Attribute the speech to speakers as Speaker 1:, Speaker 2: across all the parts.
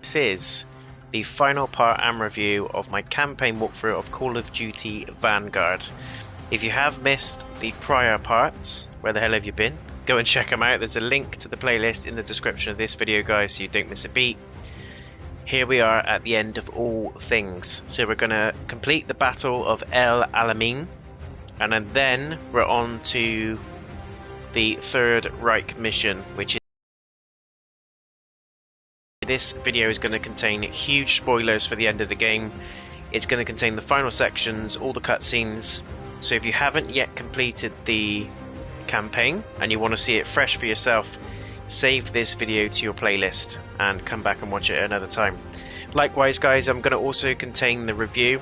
Speaker 1: This is the final part and review of my campaign walkthrough of Call of Duty Vanguard. If you have missed the prior parts, where the hell have you been? Go and check them out. There's a link to the playlist in the description of this video, guys, so you don't miss a beat. Here we are at the end of all things. So we're going to complete the Battle of El Alamein, and then we're on to the third Reich mission, which is this video is going to contain huge spoilers for the end of the game. It's going to contain the final sections, all the cutscenes. So if you haven't yet completed the campaign and you want to see it fresh for yourself, save this video to your playlist and come back and watch it another time. Likewise, guys, I'm going to also contain the review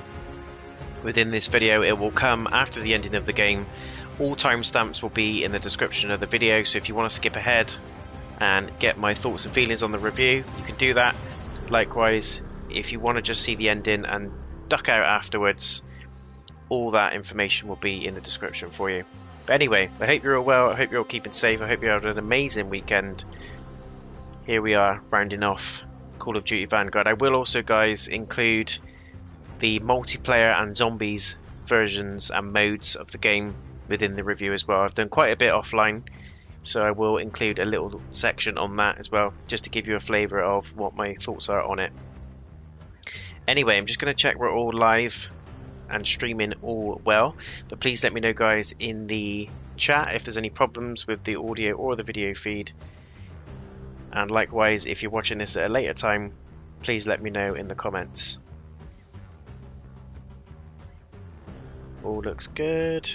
Speaker 1: within this video. It will come after the ending of the game. All timestamps will be in the description of the video, so if you want to skip ahead and get my thoughts and feelings on the review, you can do that. Likewise, if you want to just see the ending and duck out afterwards, all that information will be in the description for you. But anyway, I hope you're all well, I hope you're all keeping safe, I hope you had an amazing weekend. Here we are, rounding off Call of Duty Vanguard. I will also, guys, include the multiplayer and zombies versions and modes of the game within the review as well. I've done quite a bit offline, so I will include a little section on that as well, just to give you a flavour of what my thoughts are on it. Anyway, I'm just going to check we're all live and streaming all well, but please let me know, guys, in the chat if there's any problems with the audio or the video feed, and likewise if you're watching this at a later time, please let me know in the comments. All looks good.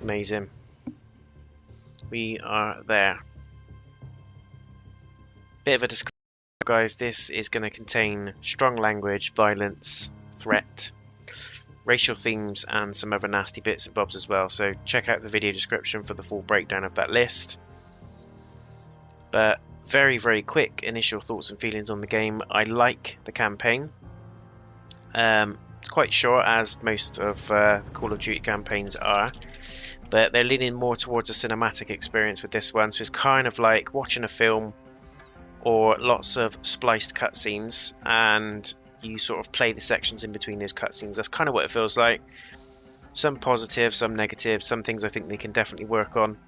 Speaker 1: Amazing. We are there. Bit of a disclaimer, guys, this is going to contain strong language, violence, threat, racial themes, and some other nasty bits and bobs as well, so check out the video description for the full breakdown of that list. But very quick initial thoughts and feelings on the game. I like the campaign. It's quite short, as most of the Call of Duty campaigns are, but they're leaning more towards a cinematic experience with this one, so it's kind of like watching a film or lots of spliced cutscenes, and you sort of play the sections in between those cutscenes. That's kind of what it feels like. Some positive, some negative, some things I think they can definitely work on,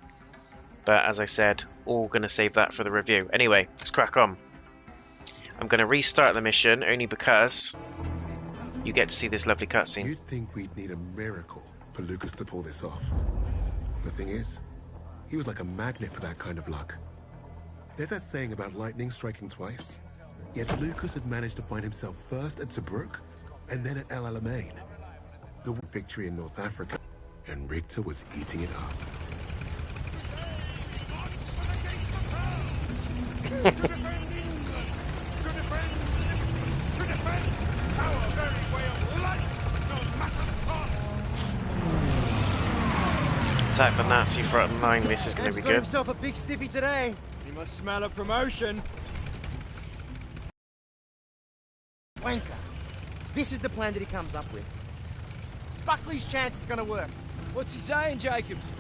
Speaker 1: but as I said, all going to save that for the review. Anyway, let's crack on. I'm going to restart the mission only because you get to see this lovely cutscene.
Speaker 2: You'd think we'd need a miracle for Lucas to pull this off. The thing is, he was like a magnet for that kind of luck. There's that saying about lightning striking twice. Yet Lucas had managed to find himself first at Tobruk and then at El Alamein. The victory in North Africa, and Richter was eating it up.
Speaker 1: Attack the Nazi front line. This is going to be good.
Speaker 3: Himself a big stiffy today.
Speaker 4: He must smell a promotion.
Speaker 3: Wanker. This is the plan that he comes up with. Buckley's chance it's gonna work.
Speaker 4: What's he saying, Jacobs?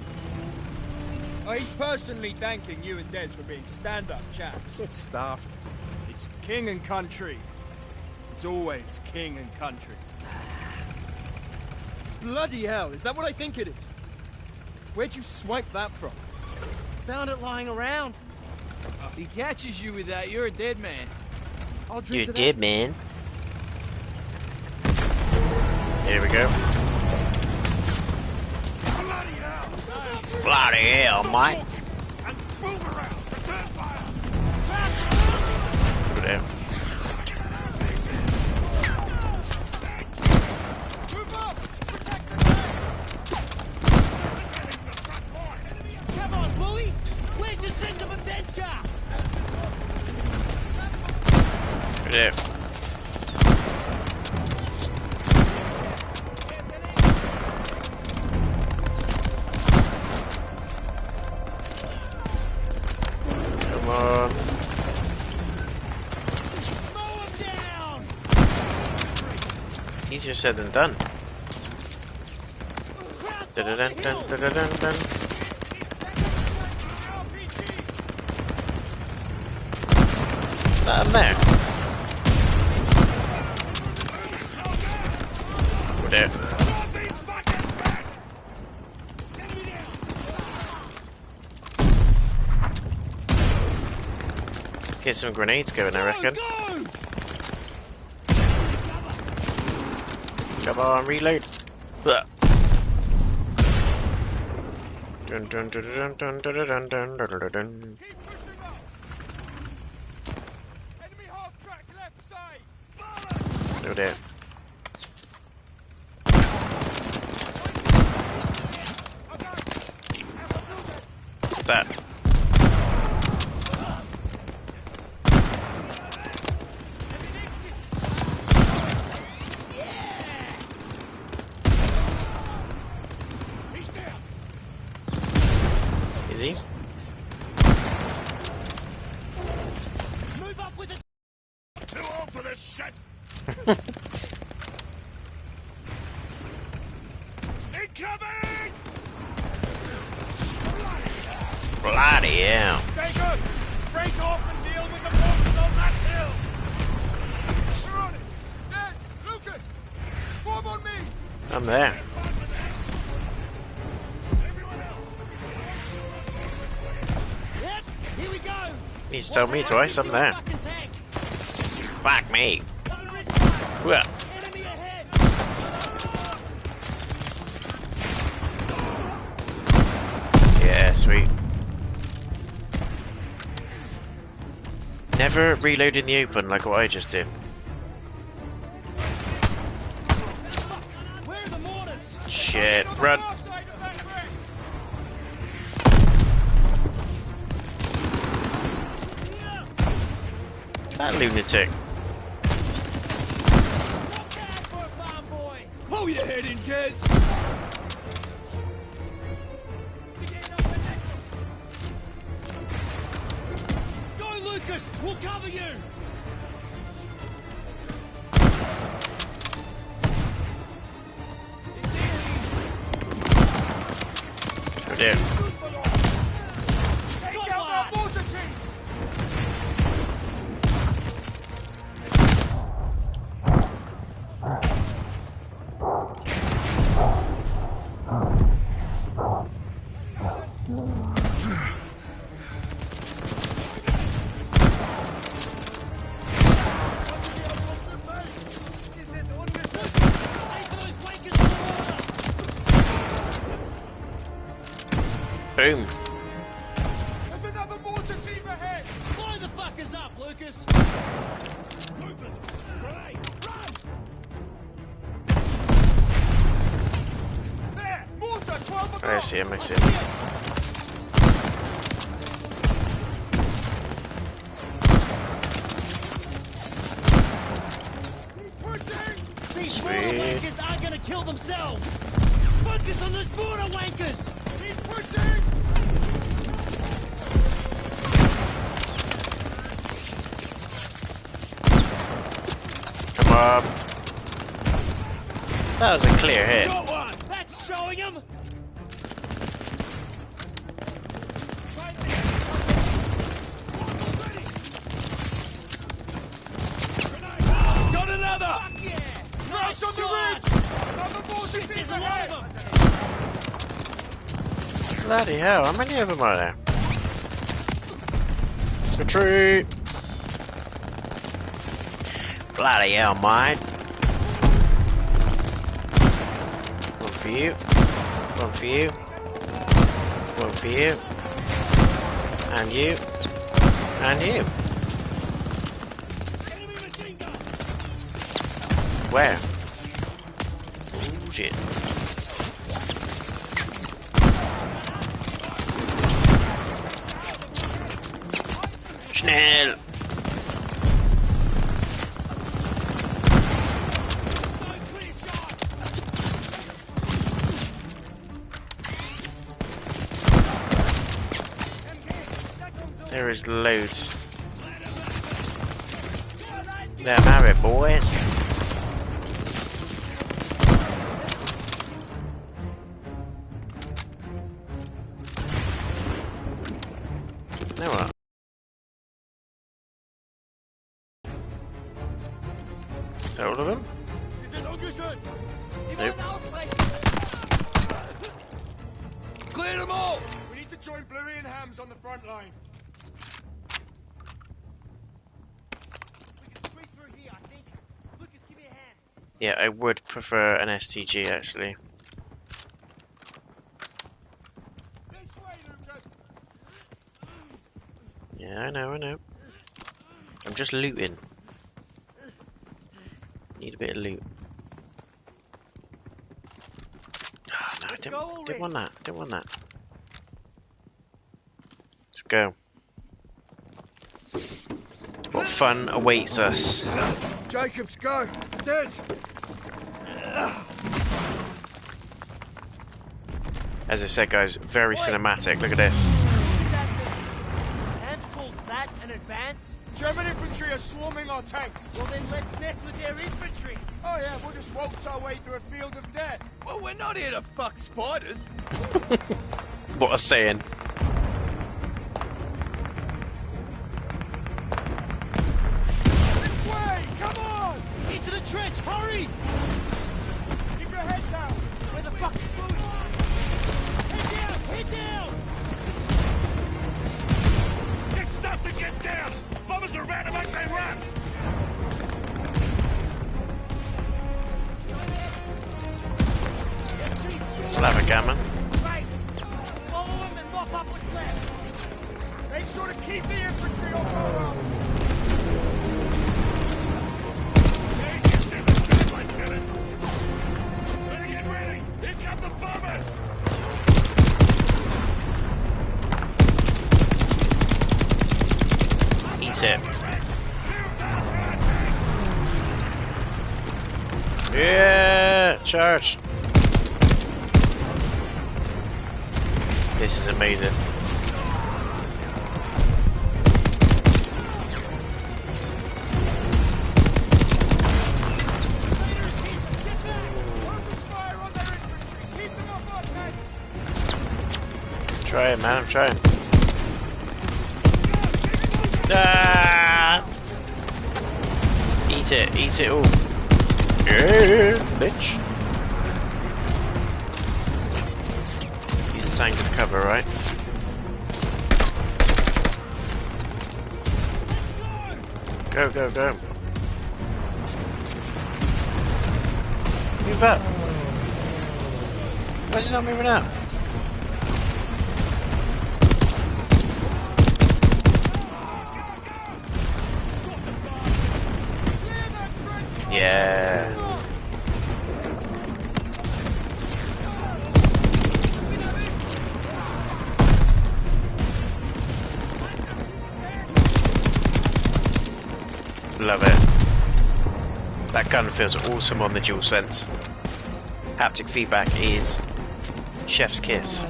Speaker 4: Oh, he's personally thanking you and Des for being stand-up chaps.
Speaker 3: Get stuffed.
Speaker 4: It's king and country. It's always king and country. Bloody hell, is that what I think it is? Where'd you swipe that from?
Speaker 3: Found it lying around.
Speaker 4: If he catches you with that, you're a dead man.
Speaker 3: I'll drink
Speaker 1: You're
Speaker 3: to
Speaker 1: dead, man. Here we go. Bloody hell, mate. Over there.
Speaker 3: Come on, bully! Where's your sense of adventure?
Speaker 1: Over there. Come on. Easier said than done. Dun, dun, dun, dun, dun, dun, dun. I'm there. We're there. Get some grenades going, I reckon. Come on, reload. Ugh. Dun, dun, dun, dun, dun, dun, dun, dun, dun, dun, dun.
Speaker 4: Keep pushing up. Enemy half track left side.
Speaker 1: Over there. What's that? Is he?
Speaker 3: Move up with it.
Speaker 5: Too old for this shit! Incoming!
Speaker 1: Bloody hell.
Speaker 5: Stay good! Break off and deal with the monsters on that hill!
Speaker 4: We're on it. Des, Lucas, form on me.
Speaker 1: I'm there.
Speaker 3: Yep, here we go.
Speaker 1: He's told me twice, I'm there. Fuck me. Well,
Speaker 3: Enemy ahead.
Speaker 1: yeah, sweet. Never reload in the open like what I just did.
Speaker 3: Where are the mortars?
Speaker 1: Shit, run.
Speaker 4: Far side of that wreck.
Speaker 1: That lunatic.
Speaker 3: Not bad for a farm boy.
Speaker 5: Pull your head in, Des!
Speaker 3: Go, Lucas. We'll cover you.
Speaker 1: Oh dear.
Speaker 4: Take out that mortar team.
Speaker 1: Boom.
Speaker 4: There's another mortar team ahead.
Speaker 3: Blow the fuckers up, Lucas.
Speaker 4: There, mortar 12 o'clock.
Speaker 1: I see him, I see him.
Speaker 3: These border
Speaker 1: Sweet.
Speaker 3: wankers aren't gonna kill themselves. Focus on those border wankers.
Speaker 4: Keep pushing.
Speaker 1: Come on. That was a clear hit.
Speaker 3: Got one. That's showing them.
Speaker 5: Got another!
Speaker 3: Yeah.
Speaker 4: Crouch on the
Speaker 3: shot.
Speaker 4: ridge. Another mortar
Speaker 3: Shit,
Speaker 4: team
Speaker 3: there's a lot
Speaker 4: ahead.
Speaker 3: of them.
Speaker 1: Bloody hell, how many of them are there? Retreat! Bloody hell, mate. One for you. One for you. One for you. And you. And you.
Speaker 3: Enemy machine gun.
Speaker 1: Where? Ooh, shit. Schnell!
Speaker 3: No clear shot.
Speaker 1: There is loads. Them have it, boys. that all of them? Nope.
Speaker 4: Clear them all! We need to join Bluey and Hams on the front line.
Speaker 1: Yeah, I would prefer an STG actually.
Speaker 4: This way, Lucas!
Speaker 1: Yeah, I know. I'm just looting. Need a bit of loot. Oh, no, I didn't want that. Didn't want that. Let's go. What fun awaits us.
Speaker 4: Jacobs, go! Des!
Speaker 1: As I said, guys, very cinematic. Look at this.
Speaker 3: Hams calls that an advance?
Speaker 4: German infantry are swarming our tanks.
Speaker 3: Well then let's mess with their infantry.
Speaker 4: Oh yeah, we'll just waltz our way through a field of death. Well, we're not here to fuck spiders.
Speaker 1: What a saying.
Speaker 4: This way! Come on!
Speaker 3: Into the trench, hurry!
Speaker 4: Keep your head down!
Speaker 3: Where the fuck is Bluey? Head down!
Speaker 5: Get stuff to get down! Bombers are about to make they run!
Speaker 1: Slava gammon.
Speaker 3: Right! Follow him and mop up what's left!
Speaker 4: Make sure to keep the infantry on fire!
Speaker 5: There's your 7th Lieutenant! Better get ready! Here come the bombers!
Speaker 1: Eat it. Yeah, charge. This is amazing. Try it, man. I'm trying. Ah! Eat it all. Yeah, bitch. Use the tank as cover, right? Go. Move up. Why is he not moving up? Yeah. Love it. That gun feels awesome on the DualSense. Haptic feedback is chef's kiss.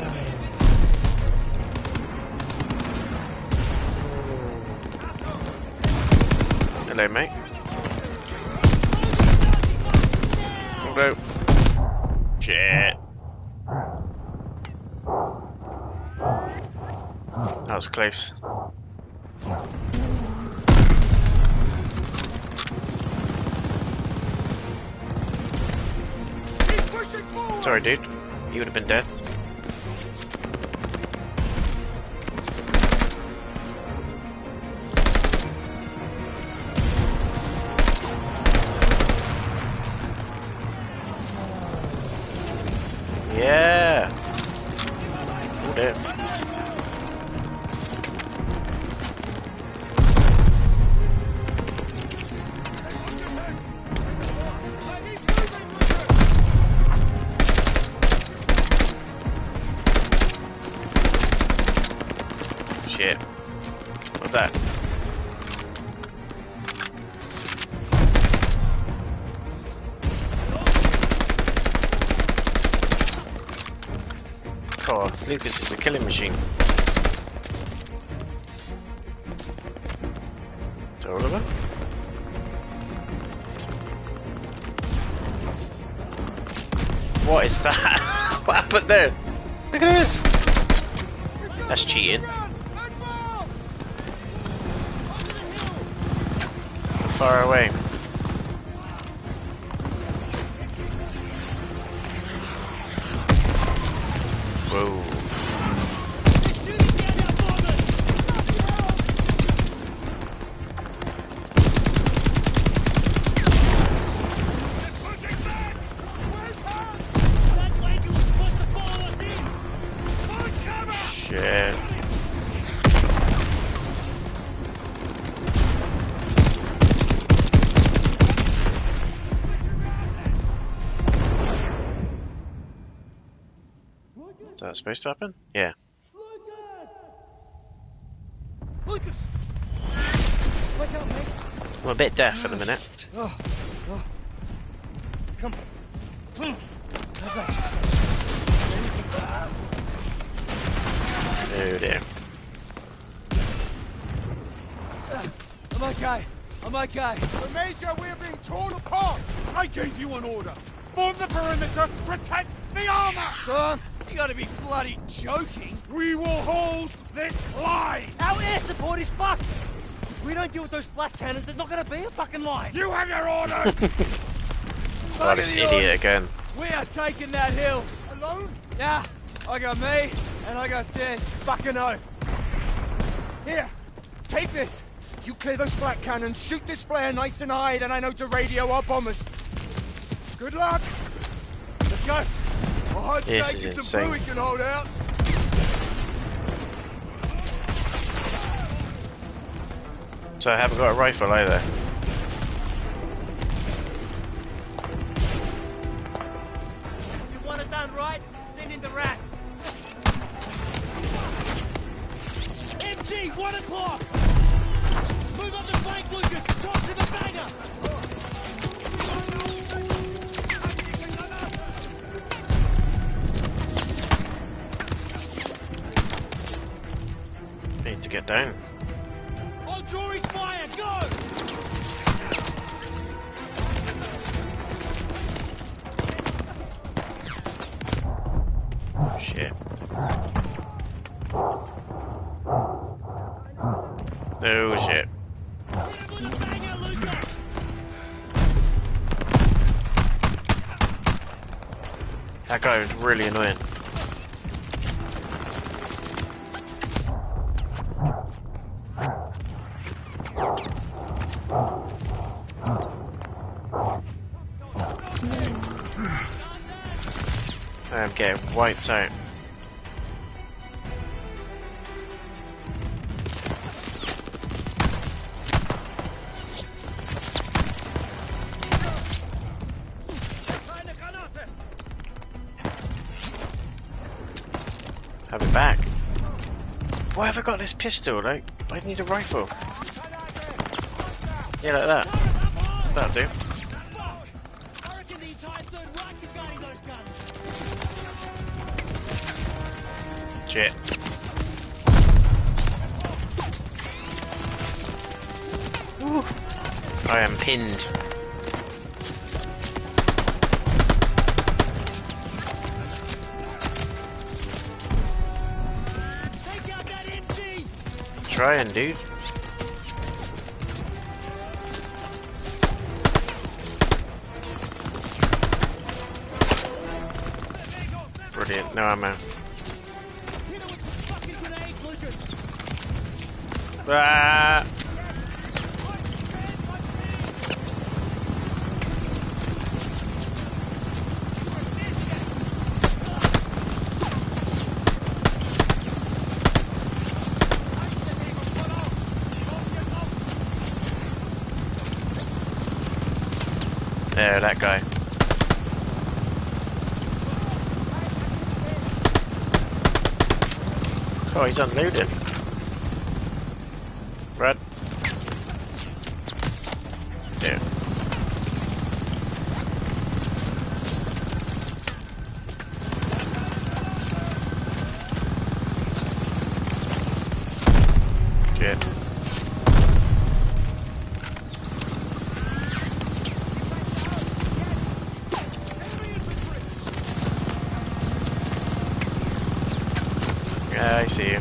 Speaker 1: Hello, mate. Hello. Shit. That was close. Sorry, dude. You would have been dead. Yeah. Oh, dead. Shit. What's that? Oh, Lucas is a killing machine. Is that all of it? What is that? What happened there? Look at this! That's cheating. Far away. Is that supposed to happen? Yeah.
Speaker 3: Lucas! Wake up, mate.
Speaker 1: I'm a bit deaf at the minute.
Speaker 3: Oh. Come on. I got you, son.
Speaker 1: Oh dear.
Speaker 4: I'm okay. I'm okay. But Major, we're being torn apart.
Speaker 5: I gave you an order. Form the perimeter, protect the armor!
Speaker 4: Son, you gotta be bloody joking.
Speaker 5: We will hold this line!
Speaker 3: Our air support is fucked! If we don't deal with those flat cannons, there's not gonna be a fucking line!
Speaker 5: You have your orders!
Speaker 1: Oh, this idiot again.
Speaker 4: We are taking that hill.
Speaker 5: Alone?
Speaker 4: Yeah, I got me, and I got Tess.
Speaker 3: Fucking oath!
Speaker 5: Here, take this. You clear those flat cannons, shoot this flare nice and high, then I know to radio our bombers. Good luck!
Speaker 3: Let's go!
Speaker 1: This is insane.
Speaker 5: Can hold out.
Speaker 1: So I haven't got a rifle either.
Speaker 3: If you want it done right, send in the rats! MG, 1 o'clock! Move up the flank, Lucas! Talk to the banger!
Speaker 1: Need to get down.
Speaker 3: On Jory's fire, go!
Speaker 1: Shit. Oh shit. That guy was really annoying. I'm getting wiped out. Have it back. Why have I got this pistol? Like, I need a rifle. Yeah, like that. That'll do.
Speaker 3: I reckon the entire Third Reich is guarding those guns.
Speaker 1: Shit. Ooh. I am pinned.
Speaker 3: Take out that MG!
Speaker 1: Trying, dude. Brilliant. No ammo.
Speaker 3: Hit her with some fucking grenades, Lucas!
Speaker 1: Ah! There, that guy. Oh, he's unloading. Brad. Yeah. Shit. Yeah, I see you.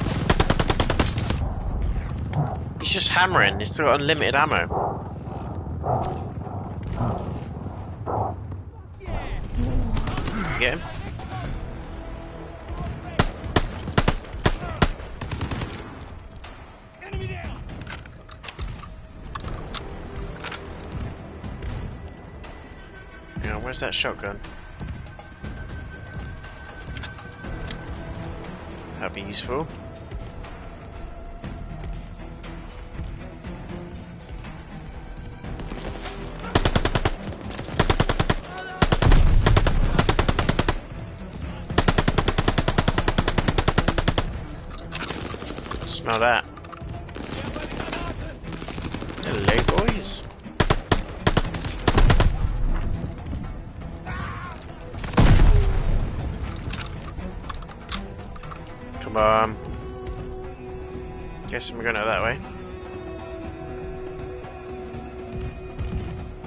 Speaker 1: He's just hammering. He's still got unlimited ammo. Get him?
Speaker 5: Enemy down!
Speaker 1: Yeah, where's that shotgun? That'd be useful. Smell that. Hello, boys. Come on. Guessing we're going to go that way.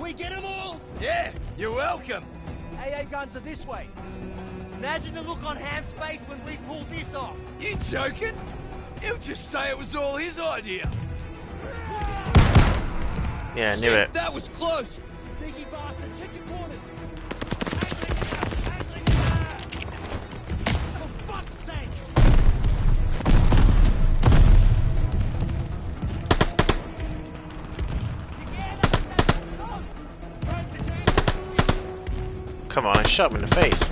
Speaker 3: We get them all!
Speaker 5: Yeah, you're welcome.
Speaker 3: AA guns are this way. Imagine the look on Ham's face when we pull this off.
Speaker 5: You joking? He'll just say it was all his idea.
Speaker 1: Yeah, I knew it.
Speaker 5: That was close.
Speaker 3: Sneaky bastard, check your corners. For fuck's sake!
Speaker 1: Come on, I shot him in the face.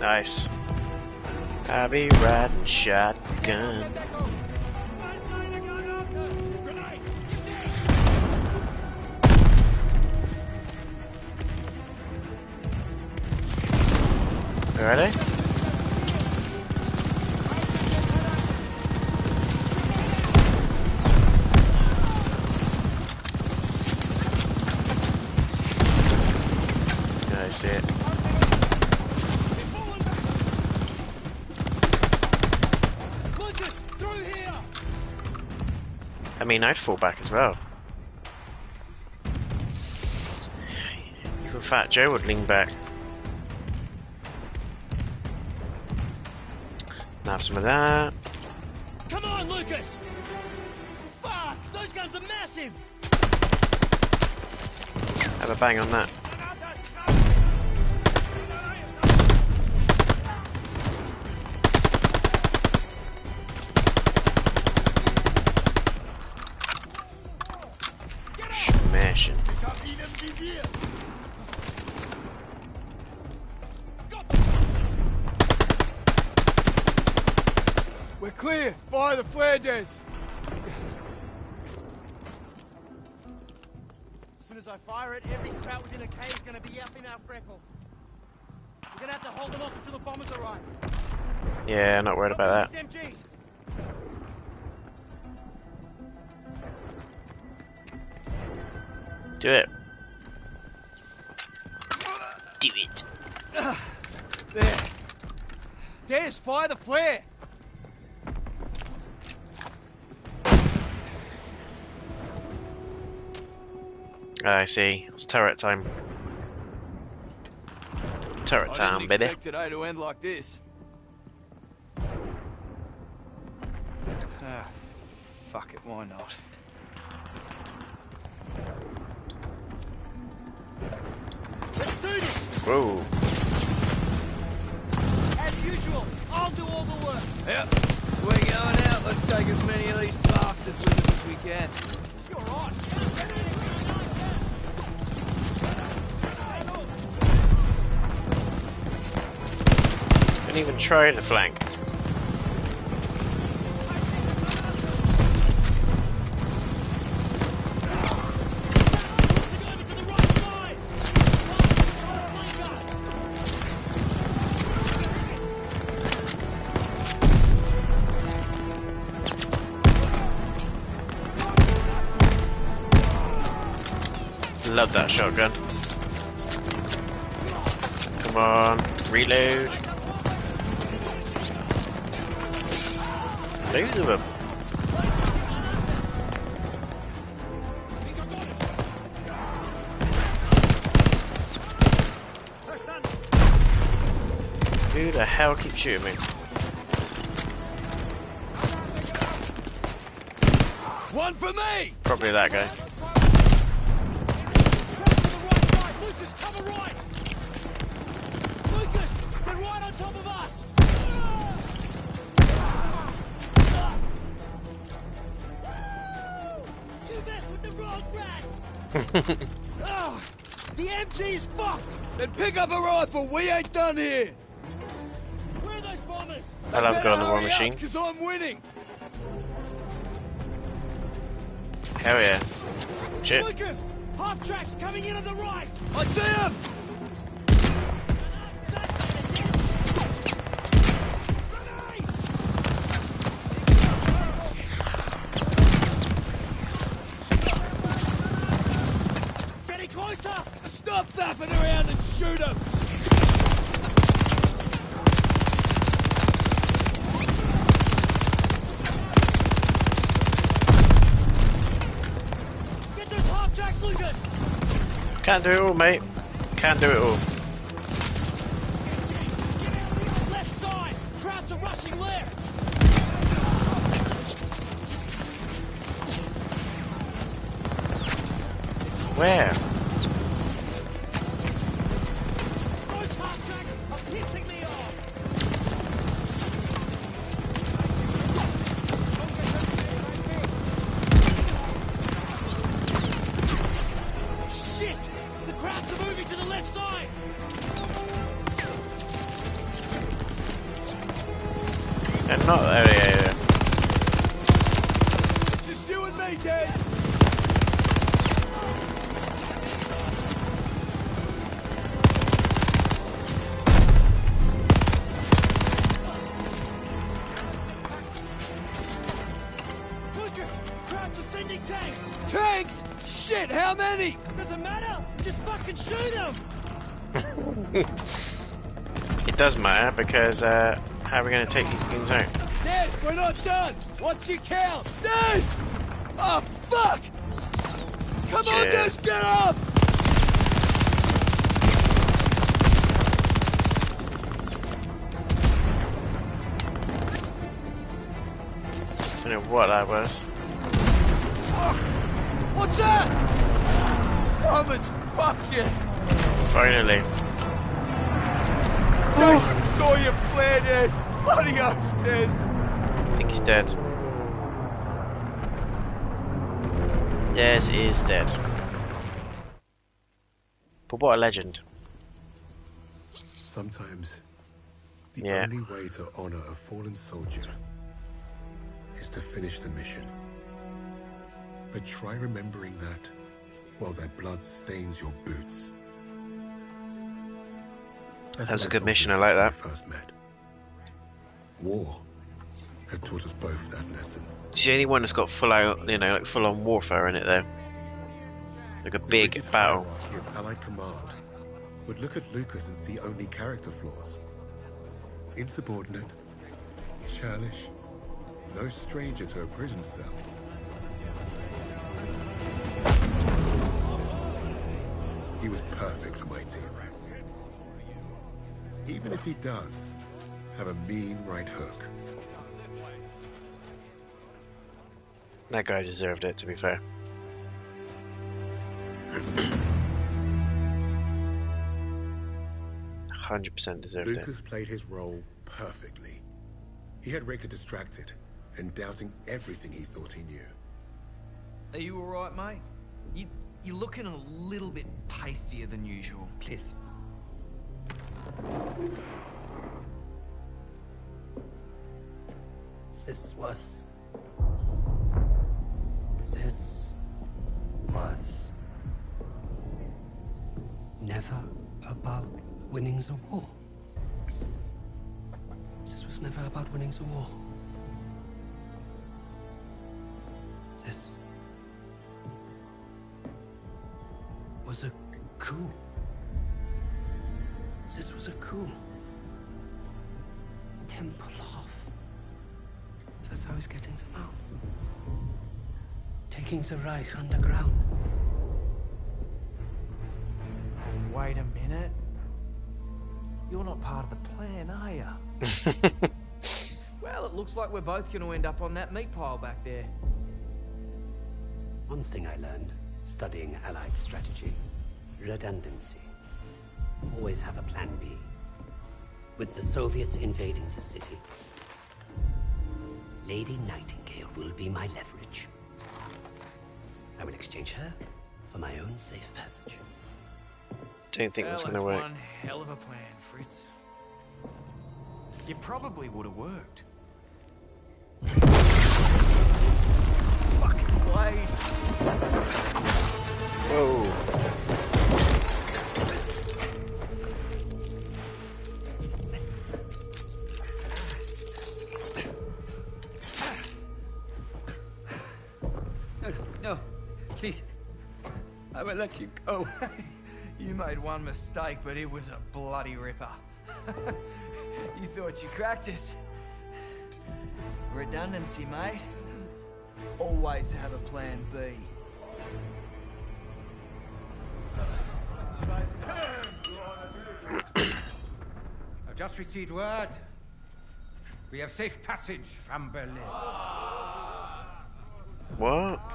Speaker 1: Nice. I be riding shotgun. Ready? I see it. I mean, I'd fall back as well. Even Fat Joe would lean back. Have some of that.
Speaker 3: Come on, Lucas! Fuck! Those guns are massive!
Speaker 1: Have a bang on that. Smashing.
Speaker 5: We're clear. Fire the flare, Des.
Speaker 3: As soon as I fire it, every crowd within a cave is gonna be up in our freckle. We're gonna have to hold them off until the bombers arrive.
Speaker 1: Yeah, I'm not worried about that.
Speaker 3: SMG.
Speaker 1: Do it. Do it.
Speaker 5: There. Des, fire the flare.
Speaker 1: I see. It's turret time. Turret time, baby.
Speaker 5: I didn't expect today to end like this. Fuck it, why not?
Speaker 3: Let's do this!
Speaker 1: Whoa.
Speaker 3: As usual, I'll do all the work.
Speaker 5: Yep. We're going out. Let's take as many of these bastards with us as we can.
Speaker 3: You're on.
Speaker 1: Didn't even try to flank. Love that shotgun. Come on, reload. Loads of them. Who the hell keeps shooting me?
Speaker 5: One for me!
Speaker 1: Probably that guy.
Speaker 3: Lucas, cover right! Lucas, they're right on top of us! The MG is fucked!
Speaker 5: Then pick up a rifle, we ain't done here!
Speaker 3: Where are those bombers?
Speaker 1: I'll have a go on the war machine.
Speaker 5: Because I'm winning!
Speaker 1: Hell yeah. Shit.
Speaker 3: Lucas! Half-tracks coming in on the right!
Speaker 5: I see him!
Speaker 3: It's getting closer!
Speaker 5: Stop faffing around and shoot him!
Speaker 3: Get those half-tracks, Lucas!
Speaker 1: Can't do it all, mate. Can't do it all.
Speaker 3: Left side! Crowds are rushing left!
Speaker 1: Where?
Speaker 3: Those half-tracks are pissing me off! Shit! The crowds are moving to the left side!
Speaker 1: And not. Oh, yeah.
Speaker 5: It's just you and me, Des!
Speaker 3: Lucas! Crowds are sending tanks!
Speaker 5: Tanks? Shit, how many?
Speaker 3: Doesn't matter! Just fucking shoot them!
Speaker 1: It does matter because how are we going to take these goons out?
Speaker 5: Des, we're not done! What's your count? Des! Oh, fuck! Come on,
Speaker 1: Shit.
Speaker 5: Des, get up!
Speaker 1: Don't know what that was.
Speaker 5: What's that? Thomas, fuck yes!
Speaker 1: Finally.
Speaker 5: Jacob saw you flare, Des! Bloody oath, Des!
Speaker 1: I think he's dead. Des is dead. But what a legend.
Speaker 2: Sometimes, the
Speaker 1: Yeah.
Speaker 2: only way to honor a fallen soldier is to finish the mission. But try remembering that while their blood stains your boots.
Speaker 1: That's a good mission, I like that.
Speaker 2: We first met. War had taught us both that lesson.
Speaker 1: It's the only one that's got full out, like full on warfare in it though. Like a
Speaker 2: The
Speaker 1: big
Speaker 2: rigid
Speaker 1: battle.
Speaker 2: hierarchy of Allied command would look at Lucas and see only character flaws. Insubordinate, churlish, no stranger to a prison cell. He was perfect for my team. Even if he does have a mean right hook.
Speaker 1: That guy deserved it, to be fair. 100% deserved it.
Speaker 2: Lucas played his role perfectly. He had Richter distracted and doubting everything he thought he knew.
Speaker 6: Are you alright, mate? You're looking a little bit pastier than usual.
Speaker 7: Please. This was never about winning the war. This was never about winning the war. This was a coup. This was a coup. Tempelhof. That's how he's getting them out. Taking the Reich underground.
Speaker 6: Wait a minute. You're not part of the plan, are you? Well, it looks like we're both going to end up on that meat pile back there.
Speaker 7: One thing I learned studying Allied strategy: redundancy. Always have a plan B. With the Soviets invading the city, Lady Nightingale will be my leverage. I will exchange her for my own safe passage.
Speaker 1: Don't think that's gonna work.
Speaker 6: One hell of a plan, Fritz. It probably would have worked. Fucking blade.
Speaker 1: Whoa.
Speaker 6: No, please. I will let you go. You made one mistake, but it was a bloody ripper. You thought you cracked it. Redundancy, mate. Always have a plan B.
Speaker 8: I've just received word. We have safe passage from Berlin.
Speaker 1: What?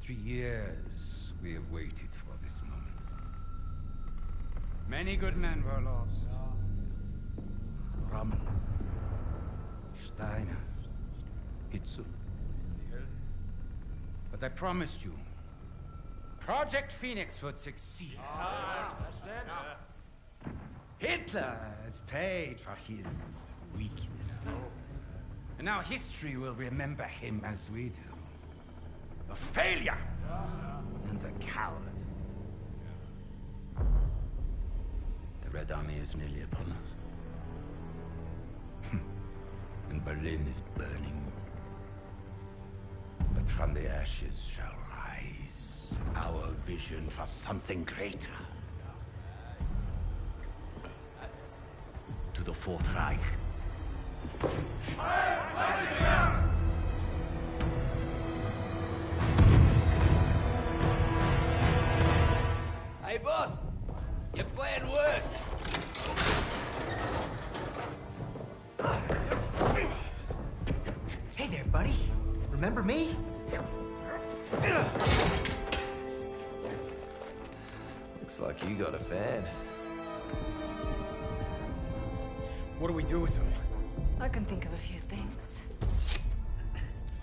Speaker 8: 3 years we have waited for this moment. Many good men were lost. Rommel, Steiner, Hitzel. But I promised you, Project Phoenix would succeed. Hitler has paid for his weakness. And now history will remember him as we do. A failure and a coward. The Red Army is nearly upon us. And Berlin is burning. But from the ashes shall rise our vision for something greater. To the Fourth Reich.
Speaker 6: Hey, boss! Your plan worked!
Speaker 3: Hey there, buddy. Remember me?
Speaker 6: Looks like you got a fan.
Speaker 3: What do we do with him?
Speaker 9: I can think of a few things.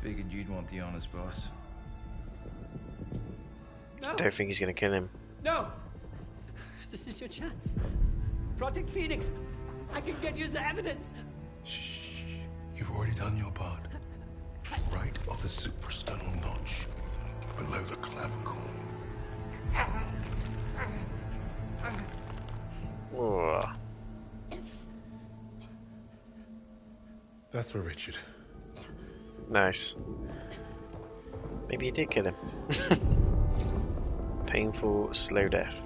Speaker 6: Figured you'd want the honest, boss.
Speaker 1: I don't think he's gonna kill him.
Speaker 7: No! This is your chance. Project Phoenix. I can get you the evidence.
Speaker 2: Shh. You've already done your part. Right of the suprasternal notch, below the clavicle.
Speaker 1: Ugh.
Speaker 2: That's for Richard.
Speaker 1: Nice. Maybe you did kill him. Painful, slow death.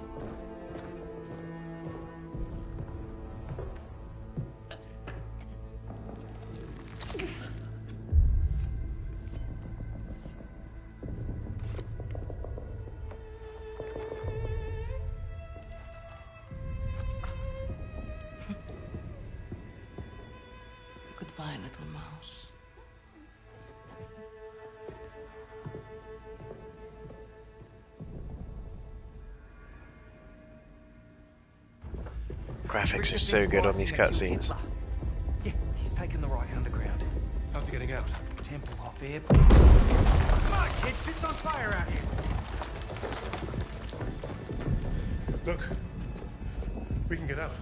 Speaker 9: Goodbye, little mouse.
Speaker 1: Graphics are so good on these cutscenes.
Speaker 6: Yeah, he's taken the Reich underground.
Speaker 2: How's he getting out?
Speaker 6: Temple off airport.
Speaker 3: Come on, kid. Shit's on fire out here.
Speaker 2: Look, we can get out.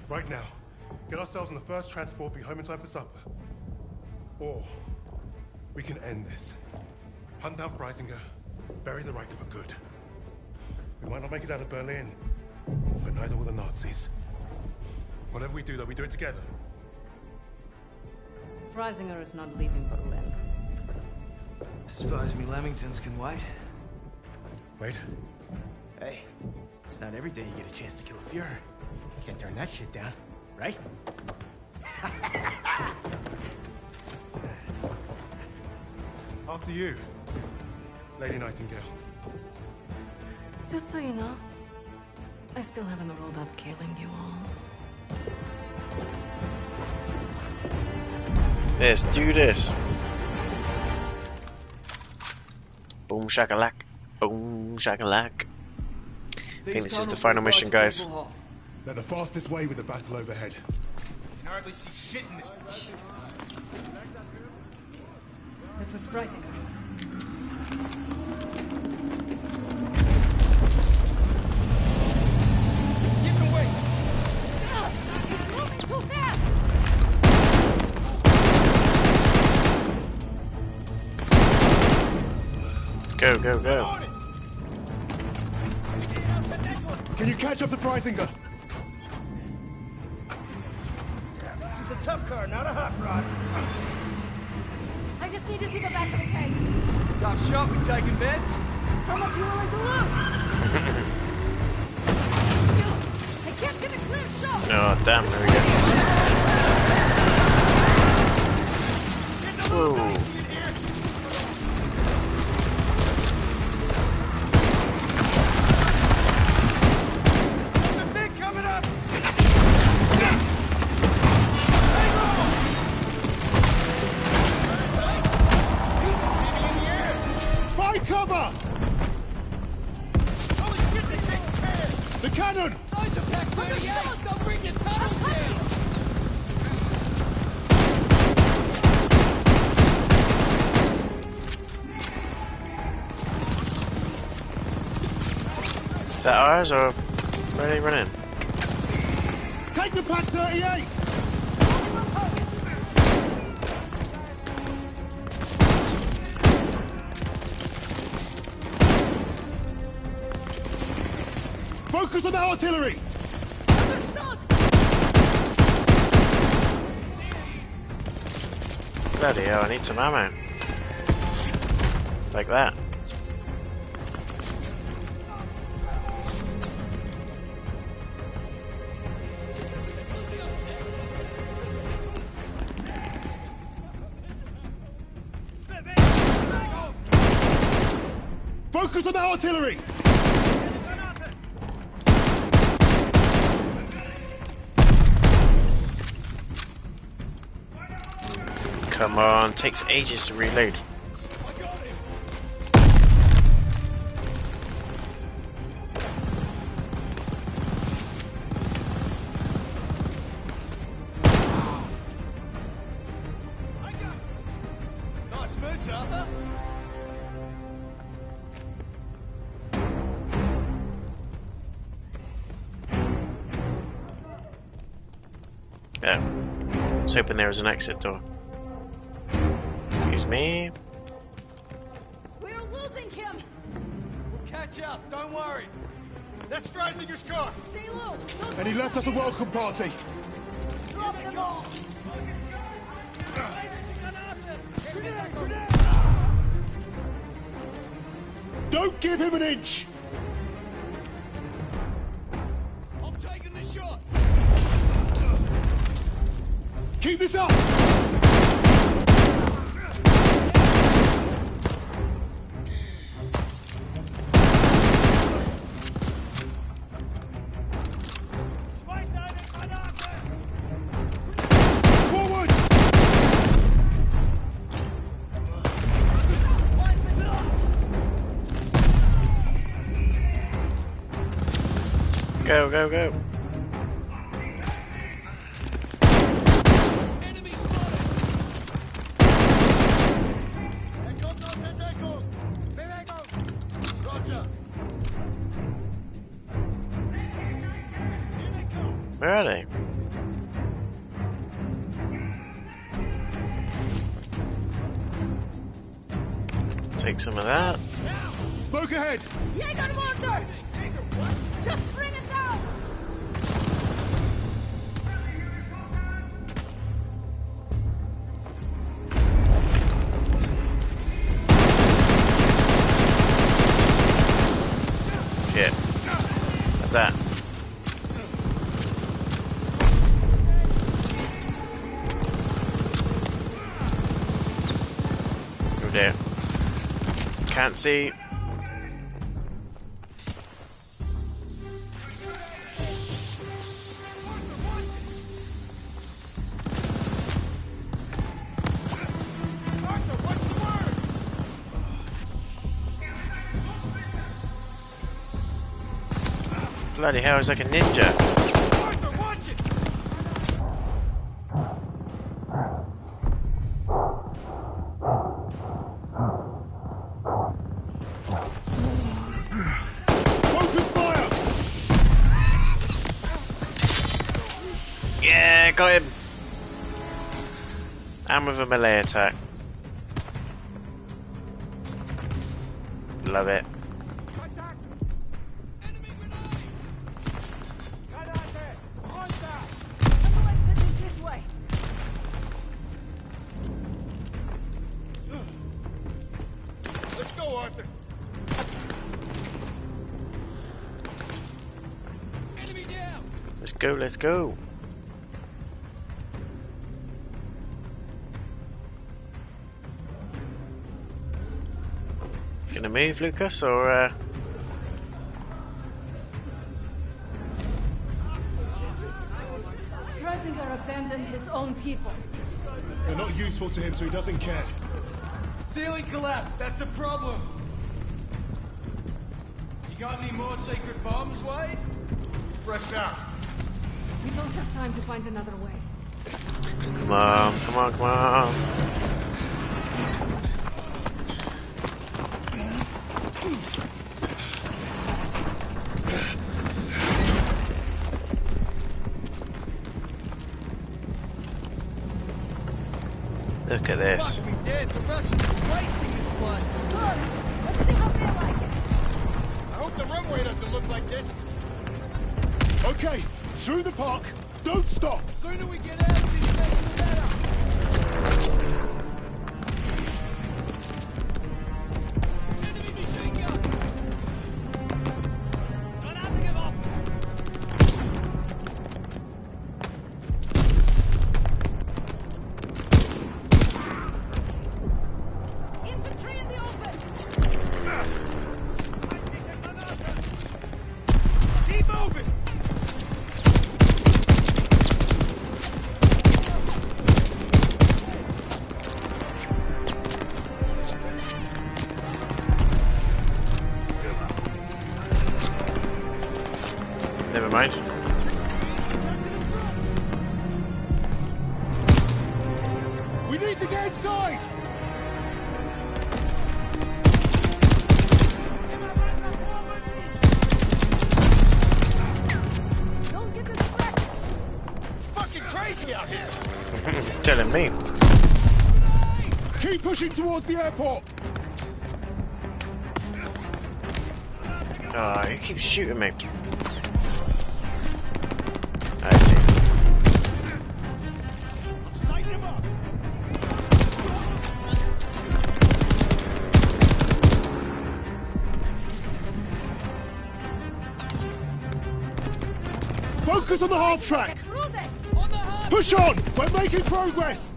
Speaker 2: Right now. Get ourselves on the first transport, be home in time for supper. Or we can end this. Hunt down Freisinger, bury the Reich for good. We might not make it out of Berlin, but neither will the Nazis. Whatever we do, though, we do it together.
Speaker 9: Freisinger is not leaving Berlin.
Speaker 6: Suppose me Lamingtons can wait.
Speaker 2: Wait.
Speaker 3: Hey, it's not every day you get a chance to kill a Fuhrer. Can't turn that shit down, right?
Speaker 2: After you, Lady Nightingale.
Speaker 9: Just so you know, I still haven't ruled out killing you all.
Speaker 1: Let's do this. Boom shakalak. Boom shakalak. I think this is the final mission, guys.
Speaker 2: They're the fastest way with the battle overhead.
Speaker 3: You can hardly see shit in this.
Speaker 9: That was Freisinger.
Speaker 1: go, go.
Speaker 2: Can you catch up to Preisinger?
Speaker 3: This is a tough car, not a hot rod.
Speaker 9: I just need to see the back of his head.
Speaker 4: Tough shot, we taking bets?
Speaker 9: How much are you willing to lose? I can't get a clear shot.
Speaker 1: Oh, damn, there we go. Whoa.
Speaker 3: Something big coming up!
Speaker 2: Find cover!
Speaker 3: Holy shit, they take the fire!
Speaker 2: The cannon!
Speaker 4: Those are packed 38s, they'll bring your tunnels down!
Speaker 1: Is that ours or where are they running?
Speaker 2: Take the patch 38! Focus on the artillery!
Speaker 9: Understood.
Speaker 1: Bloody hell, I need some ammo. Like that.
Speaker 2: Focus on the artillery!
Speaker 1: Come on, takes ages to reload.
Speaker 4: Nice moves, Arthur.
Speaker 1: Yeah. I was hoping there was an exit door. Excuse me.
Speaker 9: We're losing him.
Speaker 4: We'll catch up, don't worry.
Speaker 3: That's Freisinger's car!
Speaker 9: Stay low. Don't
Speaker 2: And he left us a welcome party!
Speaker 9: drop them all.
Speaker 2: Don't give him an inch!
Speaker 3: I'm taking the shot!
Speaker 2: Keep this up! Forward!
Speaker 1: Go, go, go.
Speaker 3: Enemy spotted! Roger! Here they come!
Speaker 1: Where are they? Take some of that.
Speaker 2: Smoke ahead!
Speaker 9: Jägermorder! Just bring it down.
Speaker 1: Shit. What's that? Oh dear. Can't see.
Speaker 3: Arthur, what's the word?
Speaker 1: Bloody hell, it's like a ninja.
Speaker 3: Arthur, watch it!
Speaker 2: Focus fire!
Speaker 1: Yeah, got him. And with a melee attack. Love it.
Speaker 9: This way.
Speaker 5: Let's go, Arthur. Enemy down.
Speaker 1: Let's go, let's go. Gonna move, Lucas, or
Speaker 9: Reisinger abandoned his own people.
Speaker 10: They're not useful to him, so he doesn't care.
Speaker 5: Ceiling collapsed. That's a problem. You got any more sacred bombs, Wade? Fresh out.
Speaker 9: We don't have time to find another way.
Speaker 1: come on, come on, come on. Look at this.
Speaker 5: Fuck, we did. The Russians are wasting this place.
Speaker 9: Good. Let's see how they like it.
Speaker 5: I hope the runway doesn't look like this.
Speaker 10: Okay, through the park. Don't stop.
Speaker 5: The sooner we get out of this mess, the better. Enemy machine gun. Don't have to give up.
Speaker 9: Infantry in the open.
Speaker 5: Keep moving.
Speaker 1: Never mind.
Speaker 10: We need to get inside.
Speaker 9: Don't get distracted.
Speaker 5: It's fucking crazy out here.
Speaker 1: Telling me.
Speaker 10: Keep pushing towards the airport.
Speaker 1: Oh, you keep shooting me. I see.
Speaker 5: Sighting him up.
Speaker 10: Focus on the half track.
Speaker 9: Get through this.
Speaker 5: On the hard.
Speaker 10: Push on. We're making progress.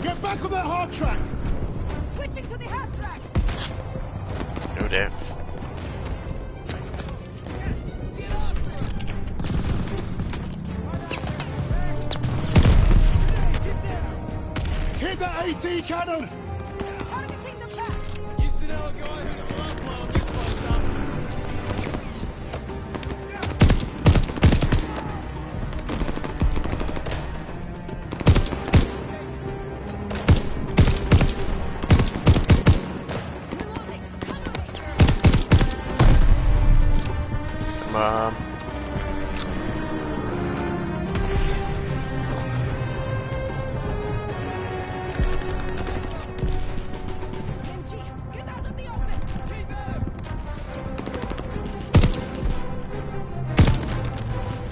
Speaker 10: Get back on that half track.
Speaker 9: Switching to the half track.
Speaker 1: Oh dear.
Speaker 5: Get after him.
Speaker 10: Hit that AT cannon.
Speaker 9: Targeting the back.
Speaker 5: Used to know a guy who'd have blown this place up.
Speaker 9: Reloading. Cover me.
Speaker 1: Come on.
Speaker 9: NG, get out of the open.
Speaker 5: Keep at him.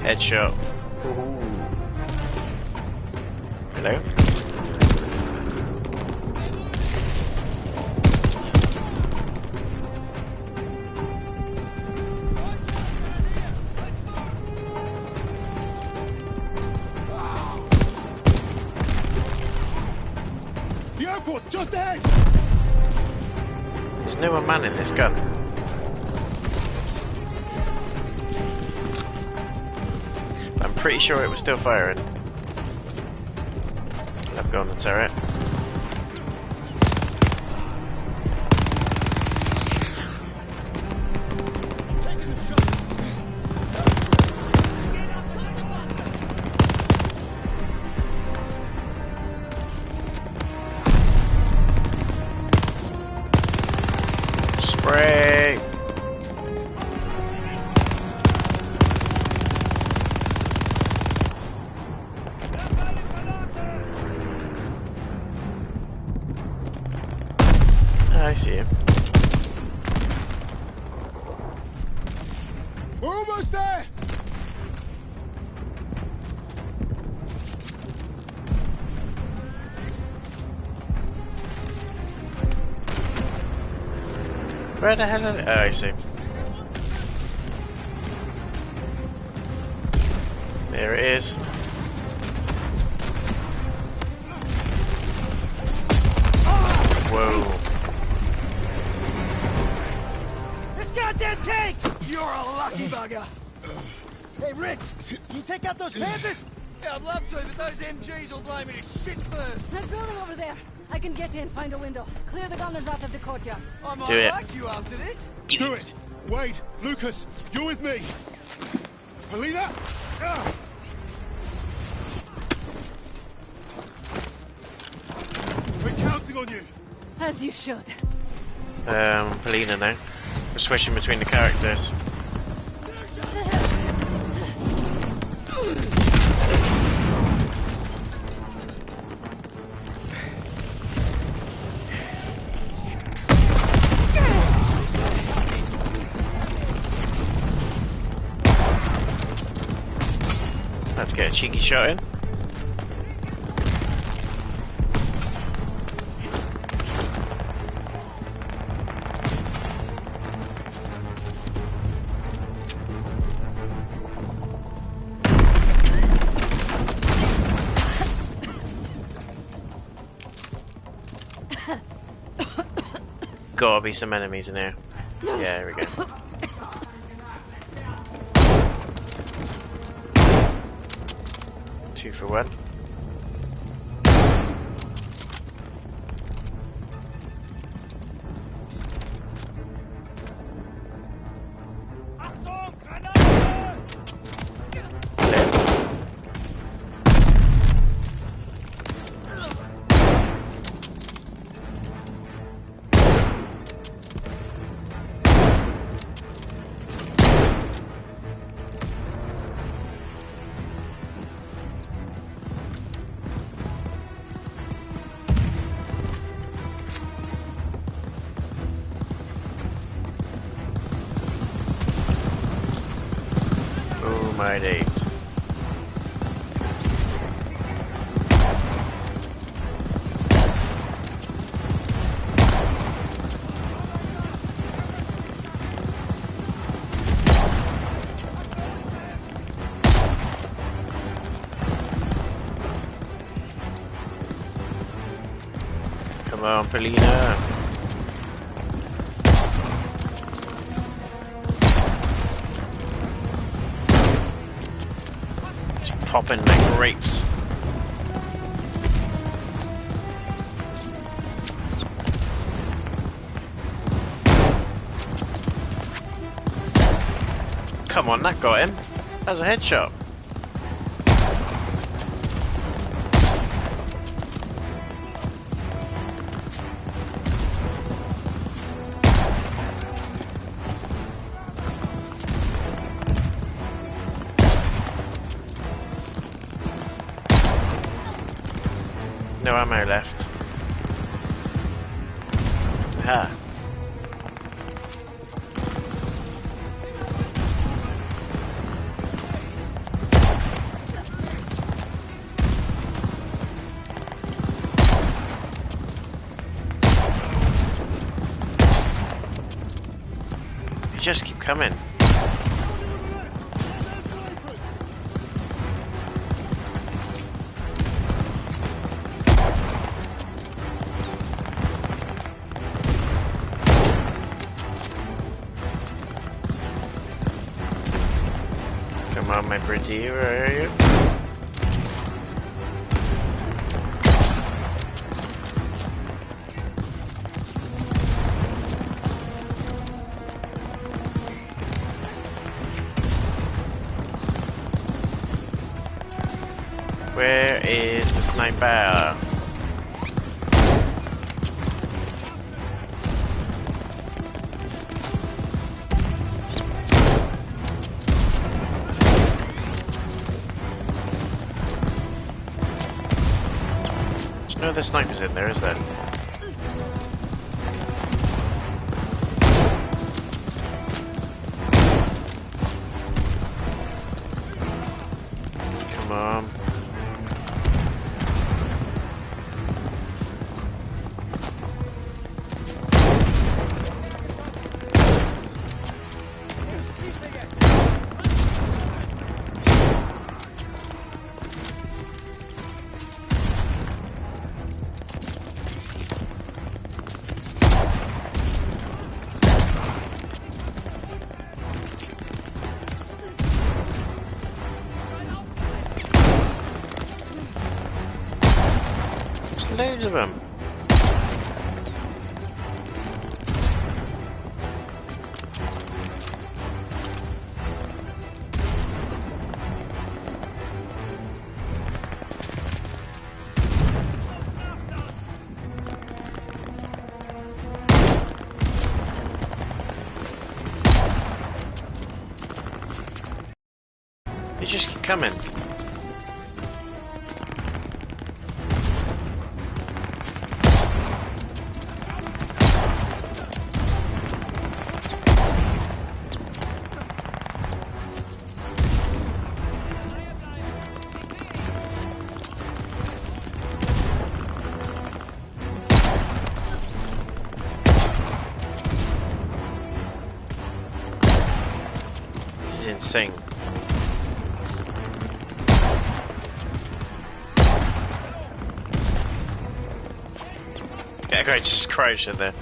Speaker 1: Headshot. Ooh. Hello?
Speaker 10: The airport's just ahead.
Speaker 1: There's no one manning this gun. I'm pretty sure it was still firing. I've got on the turret. Spray! I see you.
Speaker 10: We're almost there!
Speaker 1: Where the hell are they? Oh, I see. There it is. Whoa.
Speaker 3: This goddamn tank! You're a lucky bugger. Hey, Rich, you take out those Panthers?
Speaker 5: Yeah, I'd love to, but those MGs will blow me to shit first.
Speaker 9: That building over there. I can get in, find a window. Clear the gunners out of the courtyard.
Speaker 5: I might
Speaker 1: Do it.
Speaker 5: like you after this.
Speaker 10: Do it! Wade, Lucas, you're with me! Polina! Ah! We're counting on you!
Speaker 9: As you should.
Speaker 1: Polina now. We're switching between the characters. Let's get a cheeky shot in. Gotta be some enemies in here. Yeah, there we go. Two for one. My days. Come on, Polina. Popping like grapes. Come on, that got him. That's a headshot. No ammo left. Ah. You just keep coming. Come on, my pretty, where are you? Where is the sniper? No other snipers in there, is there? Loads of them. They just keep coming. This is insane. Yeah, great, just crouch in there.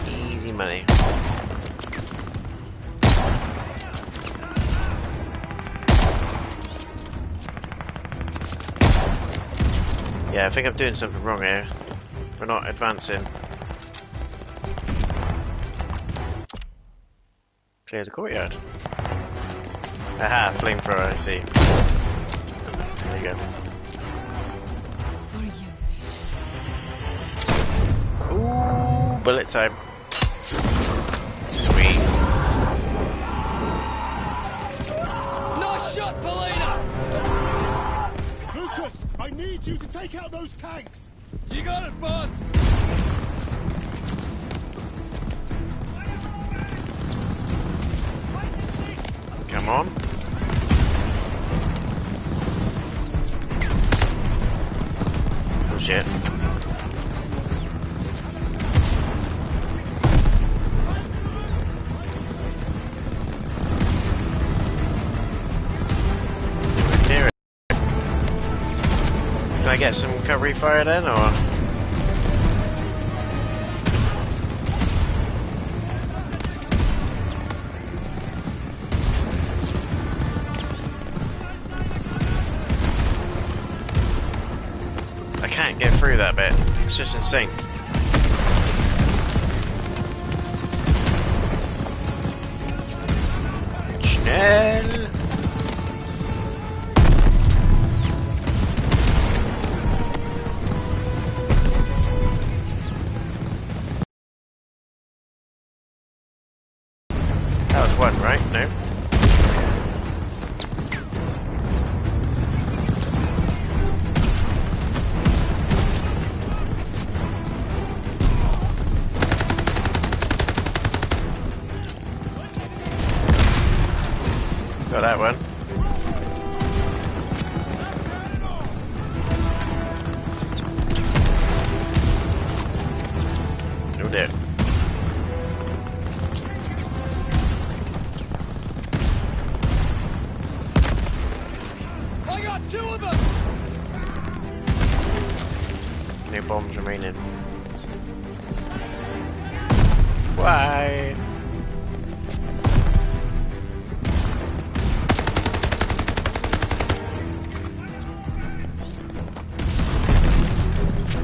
Speaker 1: Easy money. Yeah, I think I'm doing something wrong here. We're not advancing. Clear the courtyard. Aha, flamethrower, I see. There you go. Ooh, bullet time. Sweet.
Speaker 4: Nice shot, Paulina!
Speaker 10: Lucas, I need you to take out those tanks!
Speaker 4: You got it, boss!
Speaker 1: Come on. Oh shit. Near it. Can I get some recovery fire then, or? I can't get through that bit. It's just insane. Schnell! That was one, right? No? Got that one. Oh dear.
Speaker 4: I got two of them!
Speaker 1: No bombs remaining. Why?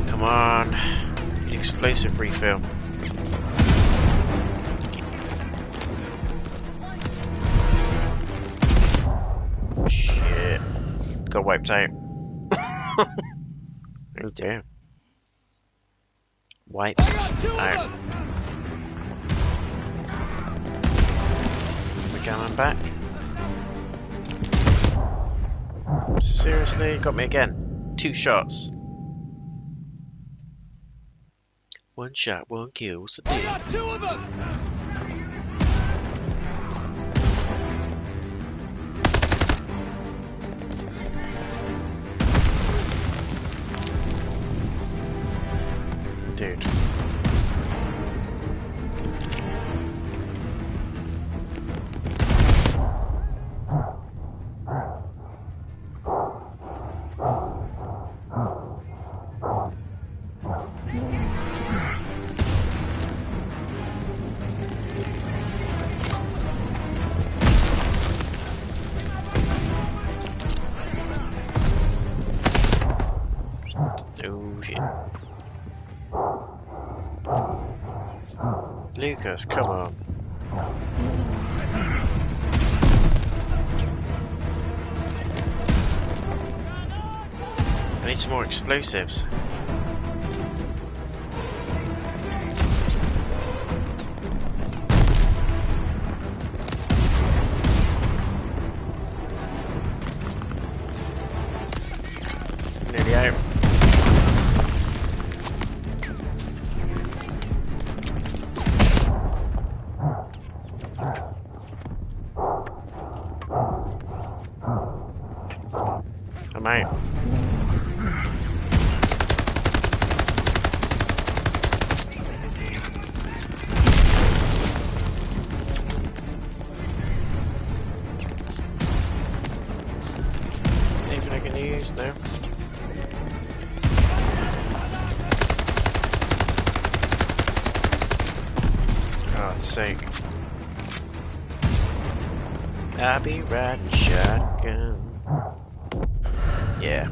Speaker 1: Come on. Explosive refill. Shit. Got wiped out. Oh dear. Wiped out. We're coming back. Seriously? Got me again. 2 shots. One shot, one kill. What's the deal?
Speaker 4: I got 2 of them!
Speaker 1: Dude. Oh shit. Lucas, come on. I need some more explosives. Nearly out. I'm out. Anything I can use? No. God's sake. I'll be riding shotgun. Yeah.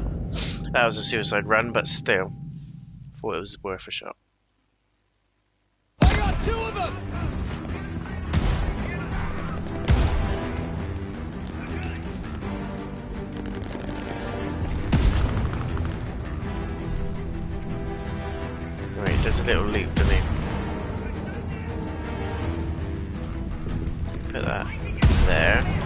Speaker 1: That was a suicide run, but still. Thought it was worth a shot.
Speaker 4: I got 2 of them!
Speaker 1: Right, there's a little loop, doesn't it? Put that there.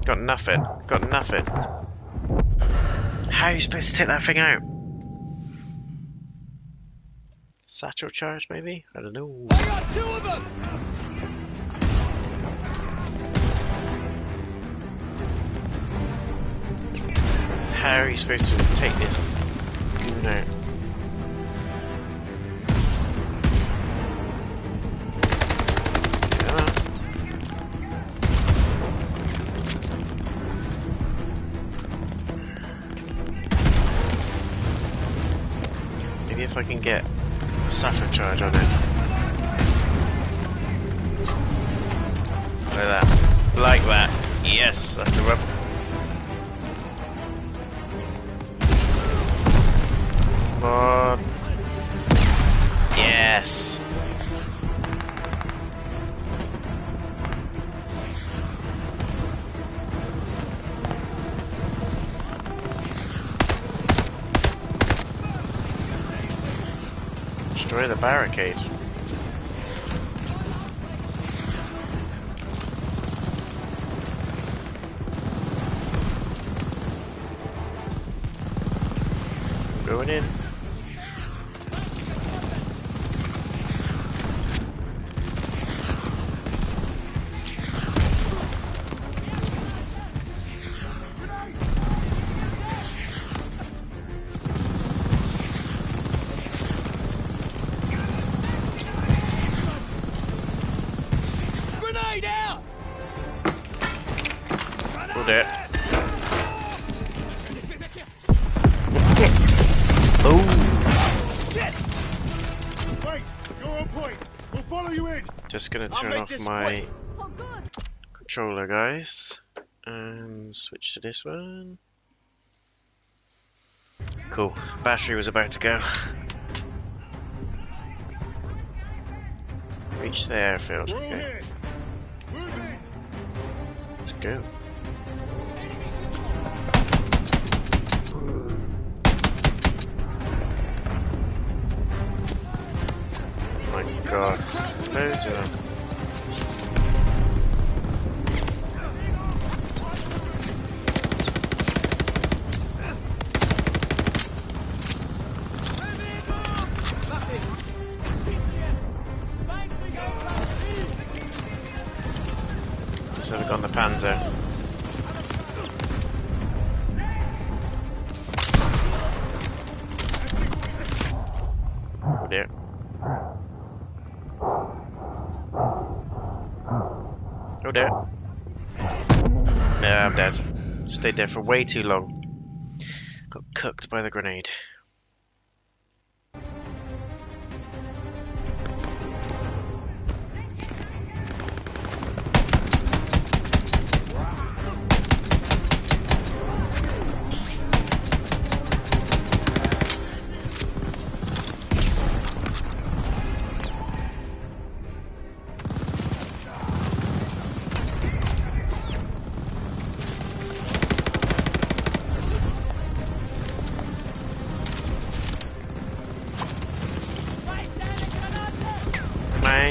Speaker 1: Got nothing. Got nothing. How are you supposed to take that thing out? Satchel charge, maybe? I don't know.
Speaker 4: I got 2 of them!
Speaker 1: How are you supposed to take this goon out? Come on. Maybe if I can get a satchel charge on it. Like that. Like that. Yes, that's the rub. Come on. Yes. Destroy the barricade. Going in.
Speaker 4: Grenade out!
Speaker 1: Pulled it. Oh.
Speaker 10: Wait, you're on point. We'll follow you in.
Speaker 1: Just gonna turn off my controller, guys, and switch to this one. Cool. Battery was about to go. Reach the airfield.
Speaker 10: We're all
Speaker 1: Okay,
Speaker 10: here. Move in.
Speaker 1: let's go. Oh my God, loads of them. Just have gone the Panzer. Oh dear. Oh dear. Yeah, I'm dead. Stayed there for way too long. Got cooked by the grenade.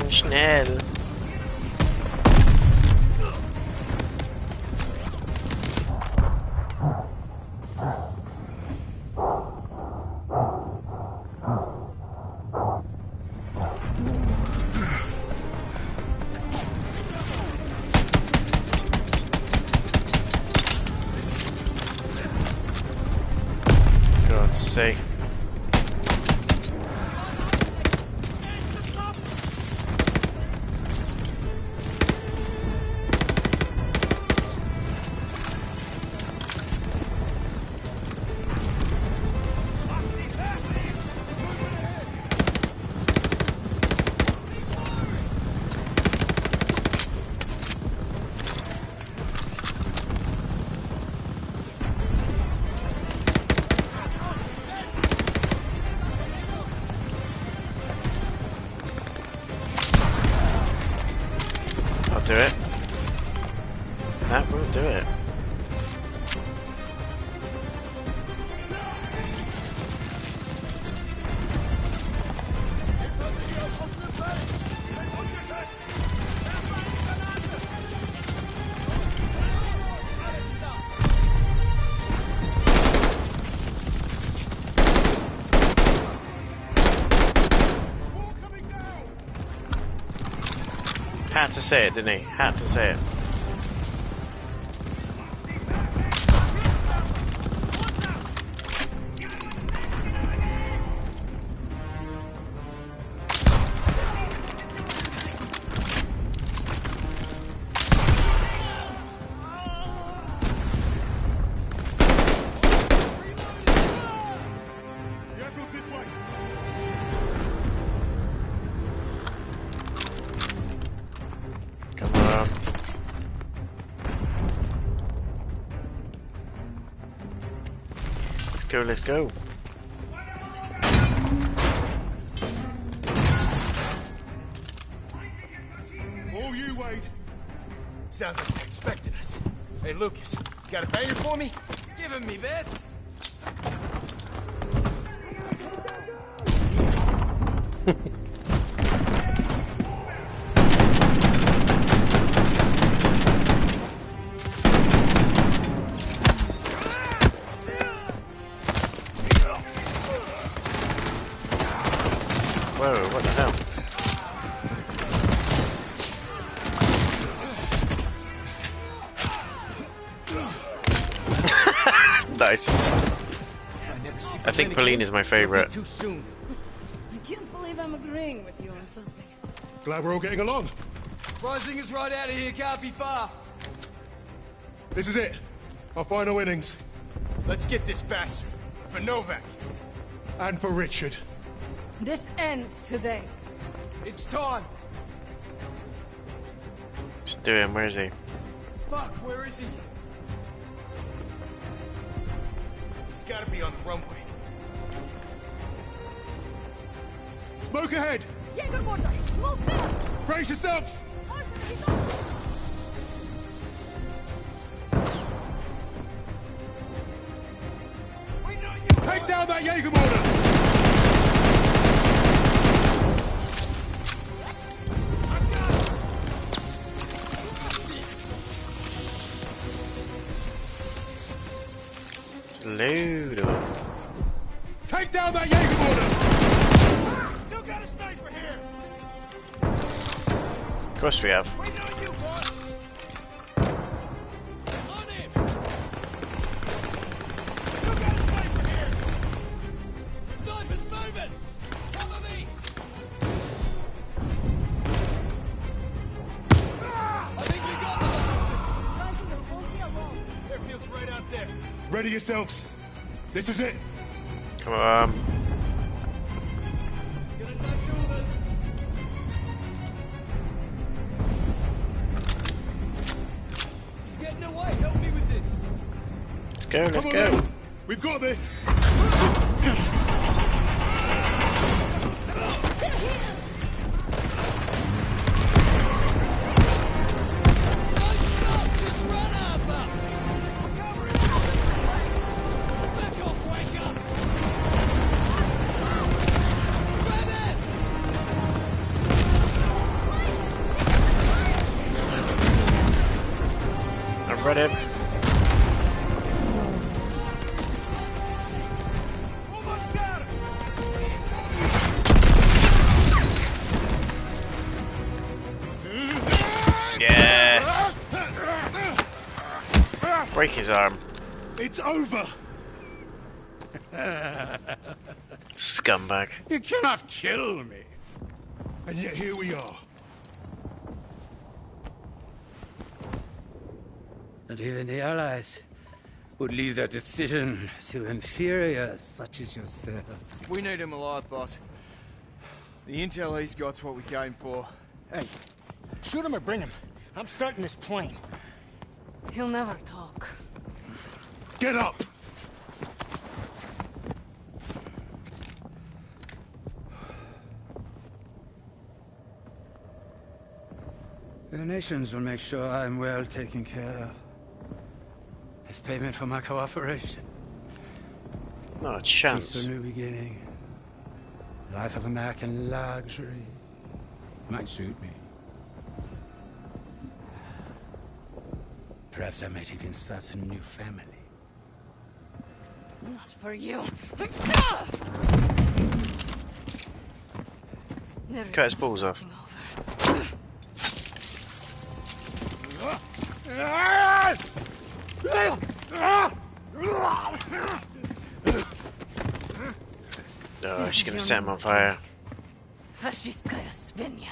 Speaker 1: Schnell. God's sake. Do it. That will do it. Had to say it, didn't he? Had to say it. Let's go.
Speaker 10: All you, Wade.
Speaker 3: Sounds like they expected us. Hey, Lucas, got a banger for me?
Speaker 5: Give him me best.
Speaker 1: Whoa, what the hell? Nice. I think Pauline is my favorite.
Speaker 3: Too soon.
Speaker 9: I can't believe I'm agreeing with you on something.
Speaker 10: Glad we're all getting along.
Speaker 5: Rising us right out of here can't be far.
Speaker 10: This is it. Our final innings.
Speaker 3: Let's get this bastard. For Novak.
Speaker 10: And for Richard.
Speaker 9: This ends today.
Speaker 5: It's time.
Speaker 1: Just do him, where is he?
Speaker 5: Fuck, where is he?
Speaker 3: He's gotta be on the runway.
Speaker 10: Smoke ahead!
Speaker 9: Jaeger mortar! Move fast!
Speaker 10: Brace yourselves! Take down that Jaeger mortar!
Speaker 1: Load up.
Speaker 10: Take down that Jaeger mortar!
Speaker 5: Still got a sniper here.
Speaker 1: Of course we have.
Speaker 5: Waiting on you, boss. On him. Still got a sniper here. Sniper's moving. Cover me. I think we got
Speaker 10: Ready yourselves. This is it.
Speaker 1: Come on.
Speaker 4: Gonna take two of us. He's getting away. Help me with this.
Speaker 1: Let's go, let's
Speaker 10: Come on
Speaker 1: go.
Speaker 10: then. We've got this.
Speaker 1: I've read it. Yes! Break his arm.
Speaker 10: It's over.
Speaker 1: Scumbag.
Speaker 8: You cannot kill me.
Speaker 10: And yet here we are.
Speaker 8: And even the Allies would leave their decision to inferiors such as yourself.
Speaker 5: We need him alive, boss. The intel he's got's what we came for.
Speaker 3: Hey, shoot him or bring him. I'm starting this plane.
Speaker 9: He'll never talk.
Speaker 10: Get up.
Speaker 8: The nations will make sure I'm well taken care of. As payment for my cooperation.
Speaker 1: Not a
Speaker 8: It's
Speaker 1: chance.
Speaker 8: a new beginning. A life of American luxury. Might suit me. Perhaps I might even start a new family.
Speaker 9: Not for you. There is
Speaker 1: Cut his
Speaker 9: no
Speaker 1: balls off.
Speaker 9: starting over.
Speaker 1: Oh, she's gonna set him on fire.
Speaker 9: Fascistkaya Svinya.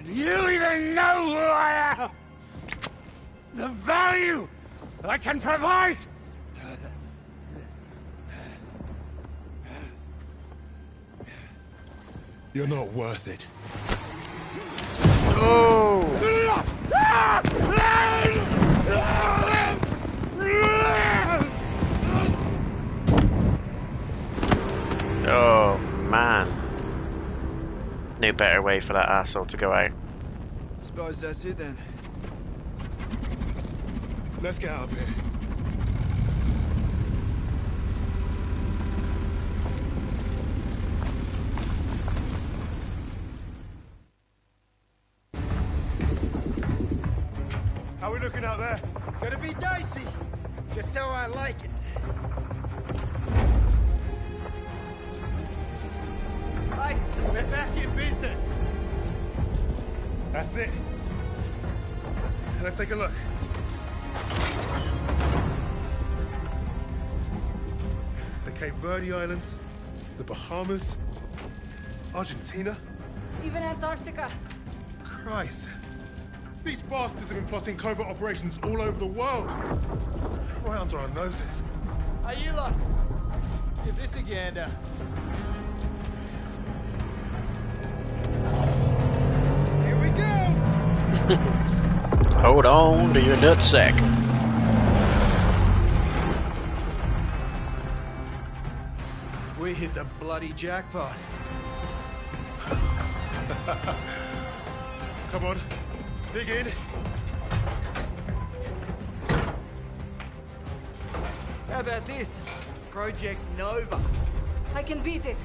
Speaker 8: Do you even know who I am? The value I can provide?
Speaker 10: You're not worth it.
Speaker 1: Oh! Oh, man. No better way for that asshole to go out.
Speaker 5: Suppose that's it then.
Speaker 10: Let's get out of here. How are we looking out there?
Speaker 3: Gonna be dicey. Just how I like it.
Speaker 5: Hey, we're back in business.
Speaker 10: That's it. Let's take a look. The Cape Verde Islands, the Bahamas, Argentina.
Speaker 9: Even Antarctica.
Speaker 10: Christ. These bastards have been plotting covert operations all over the world. Right under our noses.
Speaker 5: Hey, you lot. Give this a gander.
Speaker 3: Here we go.
Speaker 1: Hold on to your nutsack.
Speaker 5: We hit the bloody jackpot.
Speaker 10: Come on, dig in.
Speaker 5: How about this? Project Nova.
Speaker 9: I can beat it.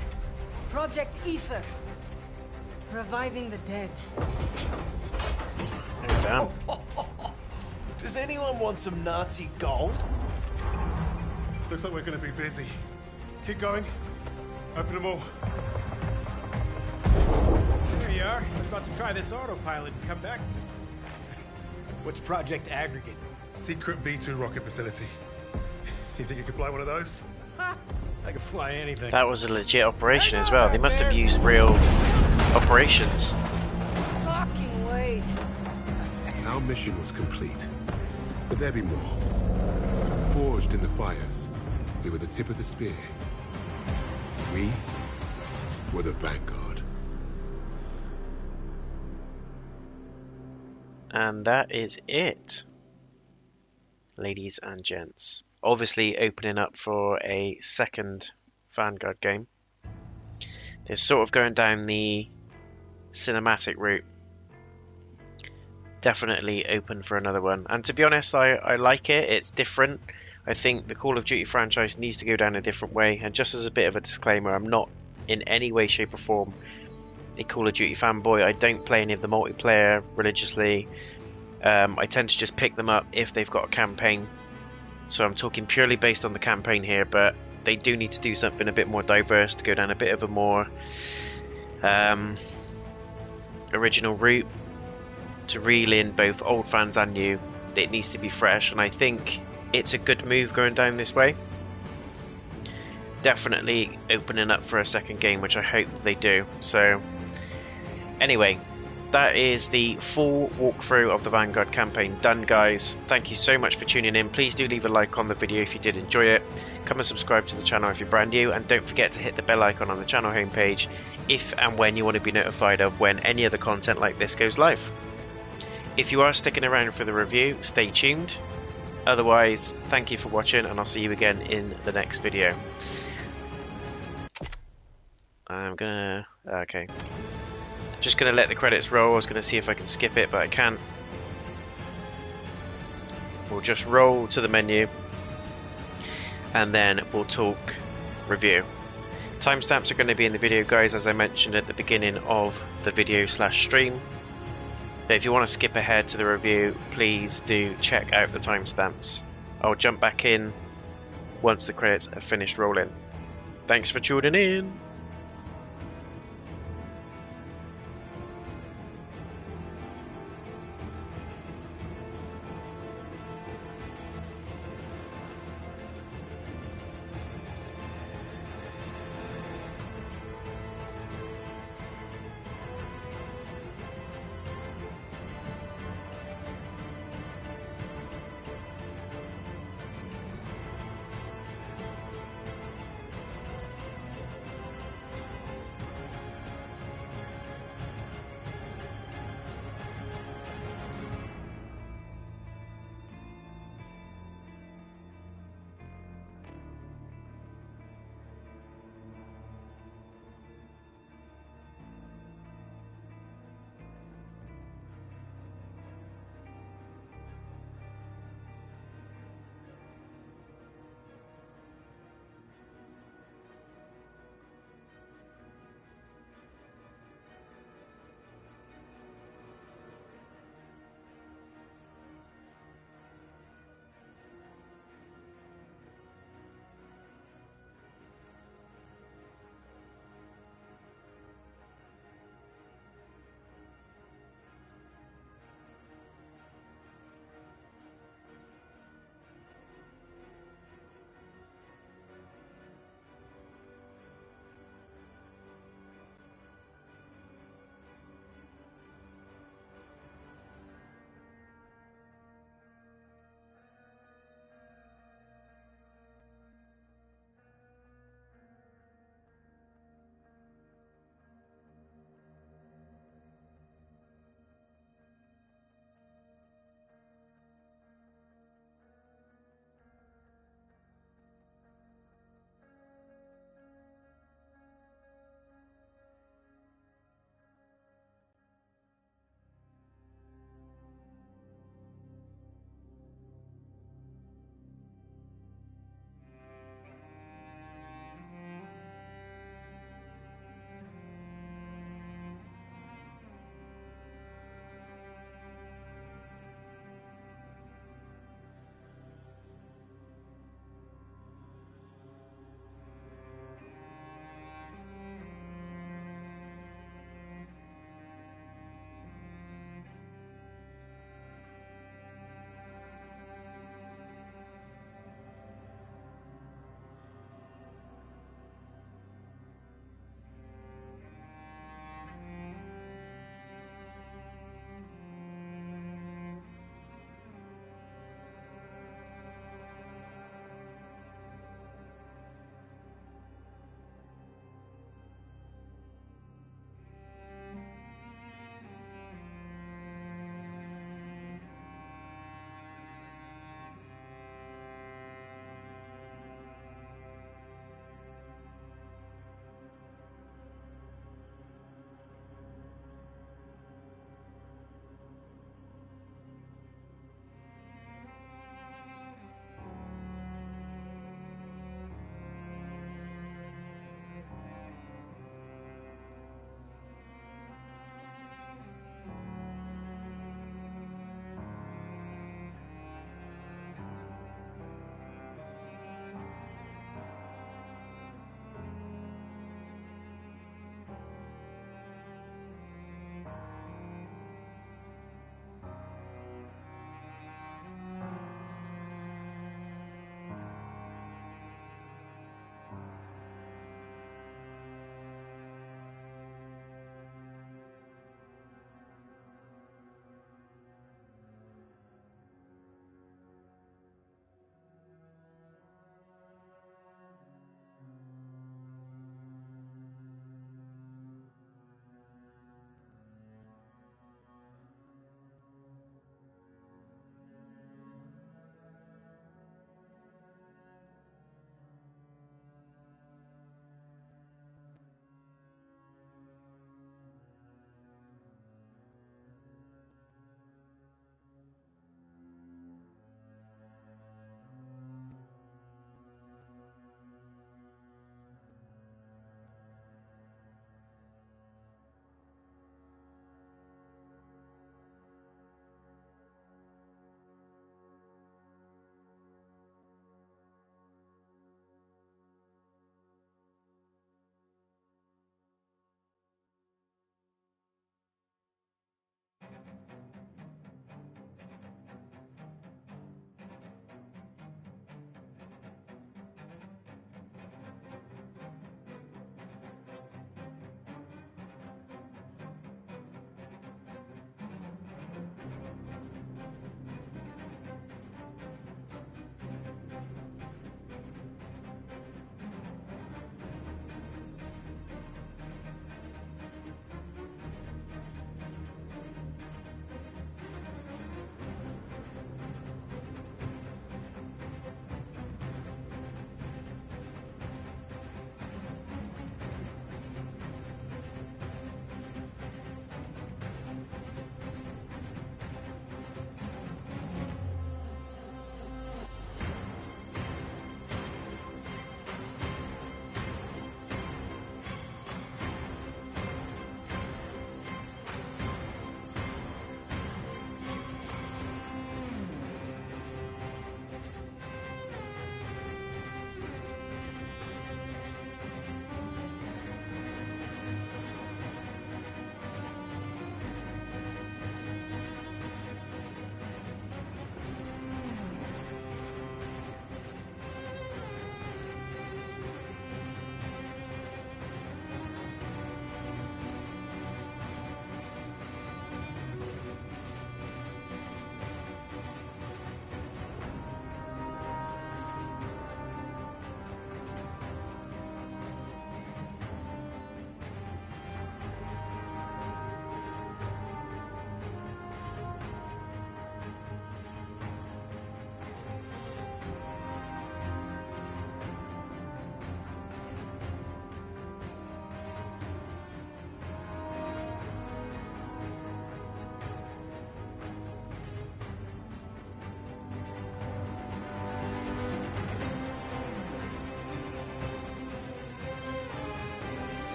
Speaker 9: Project Ether. Reviving the dead.
Speaker 1: Oh, damn.
Speaker 3: Does anyone want some Nazi gold?
Speaker 10: Looks like we're going to be busy. Keep going. Open them all.
Speaker 3: There you are. I was about to try this autopilot and come back. What's Project Aggregate?
Speaker 10: Secret B2 rocket facility. You think you could fly one of those?
Speaker 3: I can fly anything.
Speaker 1: That was a legit operation as well. They must have used real operations.
Speaker 9: Fucking wait.
Speaker 2: Our mission was complete. But there be more. Forged in the fires, we were the tip of the spear. We were the Vanguard.
Speaker 1: And that is it, ladies and gents. Obviously opening up for a second Vanguard game. They're sort of going down the cinematic route. Definitely open for another one. And to be honest, I like it. It's different. I think the Call of Duty franchise needs to go down a different way. And just as a bit of a disclaimer, I'm not in any way, shape or form a Call of Duty fanboy. I don't play any of the multiplayer religiously. I tend to just pick them up if they've got a campaign. So I'm talking purely based on the campaign here, but they do need to do something a bit more diverse to go down a bit of a more original route to reel in both old fans and new. It needs to be fresh, and I think it's a good move going down this way. Definitely opening up for a second game, which I hope they do. So anyway, that is the full walkthrough of the Vanguard campaign done, guys. Thank you so much for tuning in. Please do leave a like on the video if you did enjoy it. Come and subscribe to the channel if you're brand new, and don't forget to hit the bell icon on the channel homepage if and when you want to be notified of when any other content like this goes live. If you are sticking around for the review, stay tuned. Otherwise, thank you for watching, and I'll see you again in the next video. I'm gonna... okay. Just gonna let the credits roll. I was gonna see if I can skip it, but I can't. We'll just roll to the menu, and then we'll talk review. Timestamps are going to be in the video, guys, as I mentioned at the beginning of the video / stream. But if you want to skip ahead to the review, please do check out the timestamps. I'll jump back in once the credits have finished rolling. Thanks for tuning in.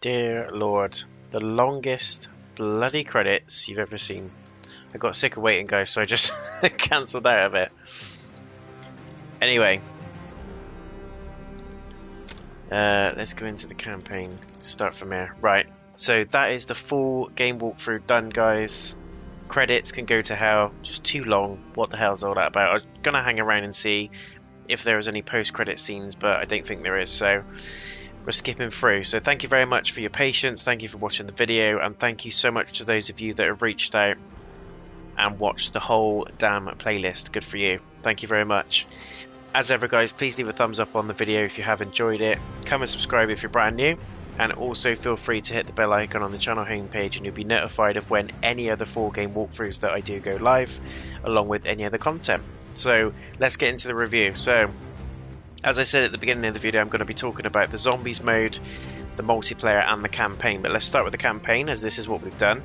Speaker 1: dear Lord. The longest bloody credits you've ever seen. I got sick of waiting, guys, so I just cancelled out of it. Anyway. Let's go into the campaign. Start from here. Right. So that is the full game walkthrough done, guys. Credits can go to hell. Just too long. What the hell's all that about? I was going to hang around and see if there was any post-credit scenes, but I don't think there is. So we're skipping through. So thank you very much for your patience. Thank you for watching the video. And thank you so much to those of you that have reached out and watched the whole damn playlist. Good for you. Thank you very much. As ever, guys, please leave a thumbs up on the video if you have enjoyed it. Come and subscribe if you're brand new. And also feel free to hit the bell icon on the channel homepage and you'll be notified of when any other full game walkthroughs that I do go live, along with any other content. So let's get into the review. So as I said at the beginning of the video, I'm going to be talking about the zombies mode, the multiplayer and the campaign. But let's start with the campaign, as this is what we've done.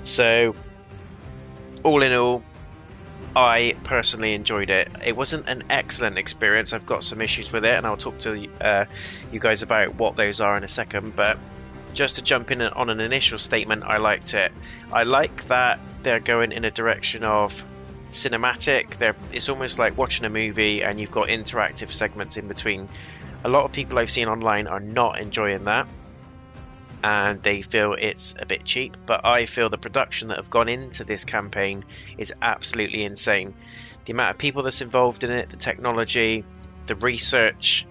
Speaker 1: So all in all, I personally enjoyed it. It wasn't an excellent experience. I've got some issues with it, and I'll talk to you guys about what those are in a second. But just to jump in on an initial statement, I liked it. I like that they're going in a direction of cinematic. It's almost like watching a movie and you've got interactive segments in between. A lot of people I've seen online are not enjoying that, and they feel it's a bit cheap, but I feel the production that have gone into this campaign is absolutely insane. The amount of people that's involved in it, the technology, the research,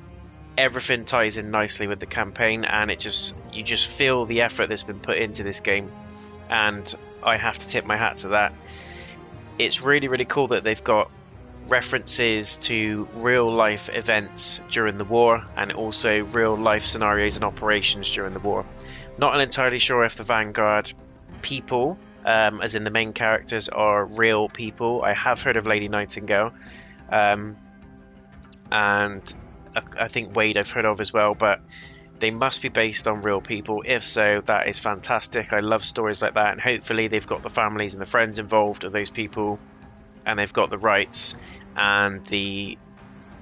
Speaker 1: everything ties in nicely with the campaign, and you just feel the effort that's been put into this game, and I have to tip my hat to that. It's really, really cool that they've got references to real life events during the war and also real life scenarios and operations during the war. Not entirely sure if the Vanguard people, as in the main characters, are real people. I have heard of Lady Nightingale, and I think Wade I've heard of as well, but they must be based on real people. If so, that is fantastic. I love stories like that, and hopefully they've got the families and the friends involved of those people, and they've got the rights and the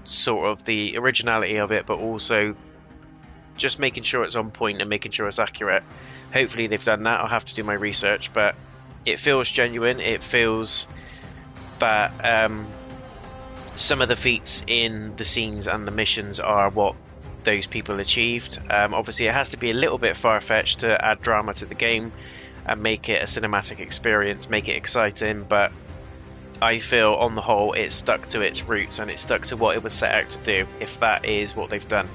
Speaker 1: sort of the originality of it, but also just making sure it's on point and making sure it's accurate. Hopefully they've done that. I'll have to do my research, but it feels genuine. It feels that some of the feats in the scenes and the missions are what those people achieved. Obviously it has to be a little bit far-fetched to add drama to the game and make it a cinematic experience, make it exciting, but I feel on the whole it stuck to its roots and it stuck to what it was set out to do, if that is what they've done.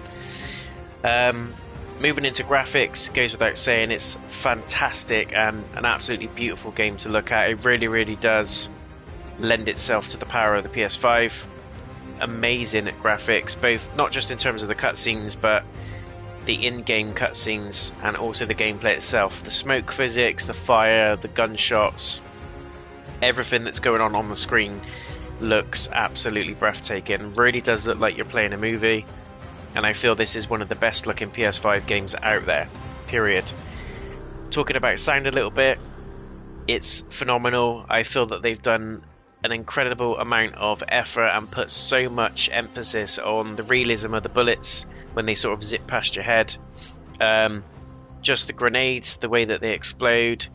Speaker 1: Moving into graphics, goes without saying, it's fantastic and an absolutely beautiful game to look at. It really, really does lend itself to the power of the PS5. Amazing graphics, both not just in terms of the cutscenes, but the in-game cutscenes and also the gameplay itself. The smoke physics, the fire, the gunshots, everything that's going on the screen looks absolutely breathtaking. Really does look like you're playing a movie, and I feel this is one of the best looking PS5 games out there, period. Talking about sound a little bit, it's phenomenal. I feel that they've done an incredible amount of effort and put so much emphasis on the realism of the bullets when they sort of zip past your head. Just the grenades, the way that they explode,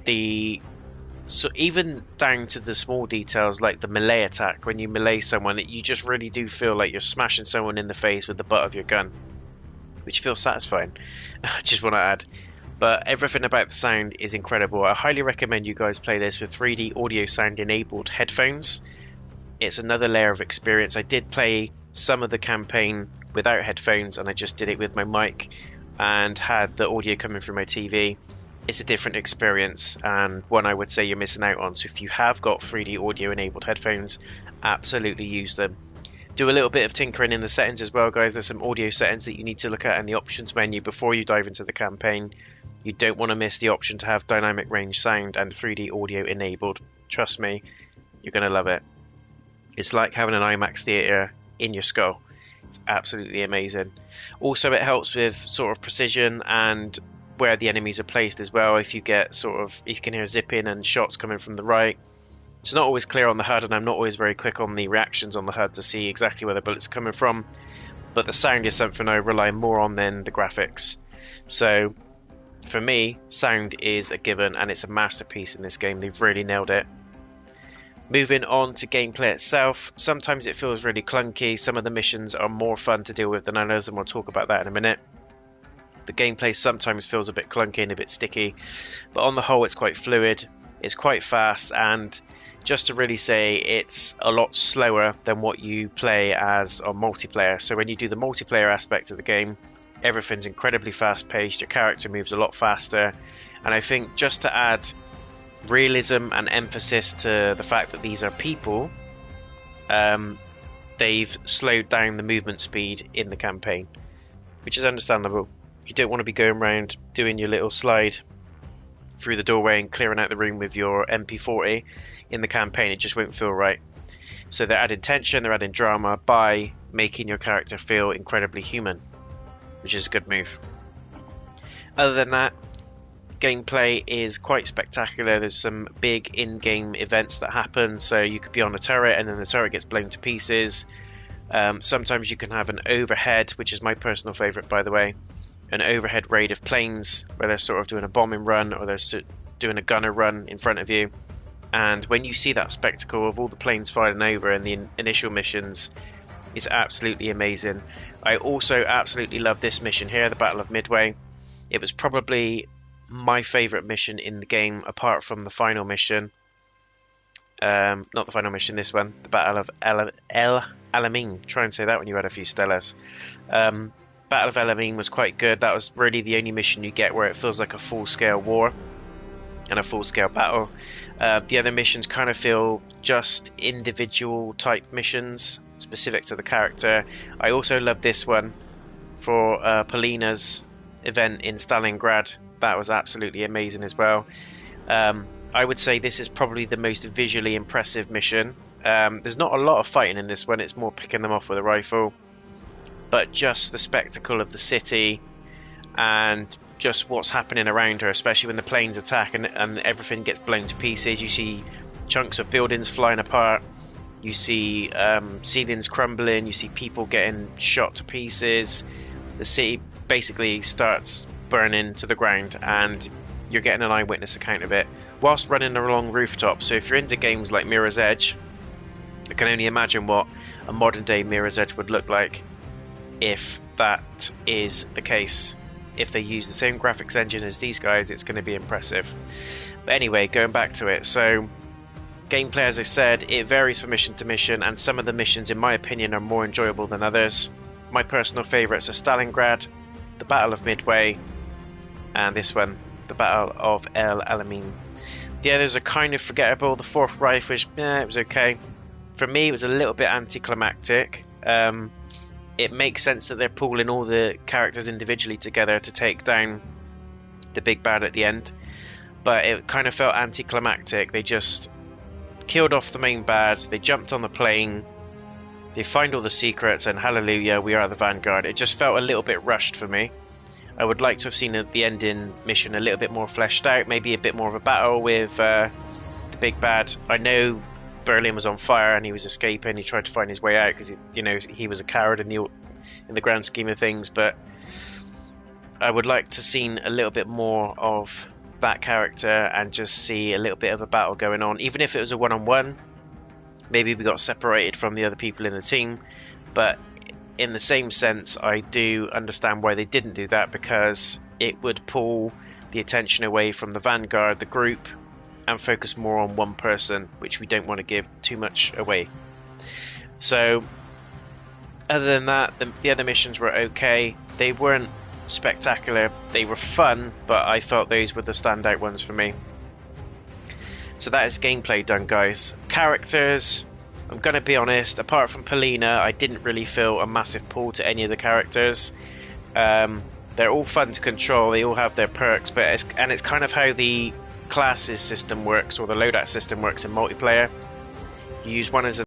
Speaker 1: so even down to the small details like the melee attack. When you melee someone, you just really do feel like you're smashing someone in the face with the butt of your gun, which feels satisfying. I just want to add. But everything about the sound is incredible. I highly recommend you guys play this with 3D audio sound enabled headphones. It's another layer of experience. I did play some of the campaign without headphones, and I just did it with my mic and had the audio coming through my TV. It's a different experience, and one I would say you're missing out on. So if you have got 3D audio enabled headphones, absolutely use them. Do a little bit of tinkering in the settings as well, guys. There's some audio settings that you need to look at in the options menu before you dive into the campaign. You don't want to miss the option to have dynamic range sound and 3D audio enabled. Trust me, you're going to love it. It's like having an IMAX theater in your skull. It's absolutely amazing. Also, it helps with sort of precision and where the enemies are placed as well. If you get if you can hear zipping and shots coming from the right, it's not always clear on the HUD, and I'm not always very quick on the reactions on the HUD to see exactly where the bullets are coming from, but the sound is something I rely more on than the graphics. So for me, sound is a given, and it's a masterpiece in this game. They've really nailed it. Moving on to gameplay itself, sometimes it feels really clunky. Some of the missions are more fun to deal with than others, and we'll talk about that in a minute. The gameplay sometimes feels a bit clunky and a bit sticky, but on the whole it's quite fluid, it's quite fast, and just to really say, it's a lot slower than what you play as on multiplayer. So when you do the multiplayer aspect of the game, everything's incredibly fast paced, your character moves a lot faster, and I think just to add realism and emphasis to the fact that these are people, they've slowed down the movement speed in the campaign, which is understandable. You don't want to be going around doing your little slide through the doorway and clearing out the room with your MP40 in the campaign. It just won't feel right. So they're adding tension, they're adding drama by making your character feel incredibly human, which is a good move. Other than that, gameplay is quite spectacular. There's some big in-game events that happen, so you could be on a turret and then the turret gets blown to pieces. Sometimes you can have an overhead, which is my personal favourite, by the way, an overhead raid of planes where they're sort of doing a bombing run or they're doing a gunner run in front of you. And when you see that spectacle of all the planes firing over in the initial missions, it's absolutely amazing. I also absolutely love this mission here, the Battle of Midway. It was probably my favourite mission in the game, apart from the final mission. Not the final mission, this one, the Battle of El Alamein. Try and say that when you had a few Stellas. Battle of El Alamein was quite good. That was really the only mission you get where it feels like a full-scale war and a full-scale battle. The other missions kind of feel just individual type missions specific to the character. I also love this one for Polina's event in Stalingrad. That was absolutely amazing as well. I would say this is probably the most visually impressive mission. There's not a lot of fighting in this one. It's more picking them off with a rifle. But just the spectacle of the city and just what's happening around her, especially when the planes attack and everything gets blown to pieces. You see chunks of buildings flying apart. You see ceilings crumbling. You see people getting shot to pieces. The city basically starts burning to the ground, and you're getting an eyewitness account of it whilst running along rooftops. So if you're into games like Mirror's Edge, I can only imagine what a modern day Mirror's Edge would look like if that is the case. If they use the same graphics engine as these guys, it's going to be impressive. But anyway, going back to it, so gameplay, as I said, it varies from mission to mission, and some of the missions in my opinion are more enjoyable than others. My personal favourites are Stalingrad, the Battle of Midway, and this one, the Battle of El Alamein. The others are kind of forgettable. The Fourth Reich was, it was okay. For me, it was a little bit anticlimactic. It makes sense that they're pulling all the characters individually together to take down the big bad at the end, but it kind of felt anticlimactic. They just killed off the main bad, they jumped on the plane, they find all the secrets, and hallelujah, we are the Vanguard. It just felt a little bit rushed for me. I would like to have seen the ending mission a little bit more fleshed out, maybe a bit more of a battle with the big bad. I know Berlin was on fire and he was escaping. He tried to find his way out because he was a coward in the grand scheme of things. But I would like to seen a little bit more of that character and just see a little bit of a battle going on, even if it was a one-on-one. Maybe we got separated from the other people in the team, but in the same sense, I do understand why they didn't do that, because it would pull the attention away from the Vanguard, the group, and focus more on one person, which we don't want to give too much away. So other than that, the other missions were okay. They weren't spectacular, they were fun, but I felt those were the standout ones for me. So that is gameplay done, guys. Characters, I'm gonna be honest, apart from Polina, I didn't really feel a massive pull to any of the characters. They're all fun to control, they all have their perks, but it's kind of how the classes system works, or the loadout system works in multiplayer. You use one as an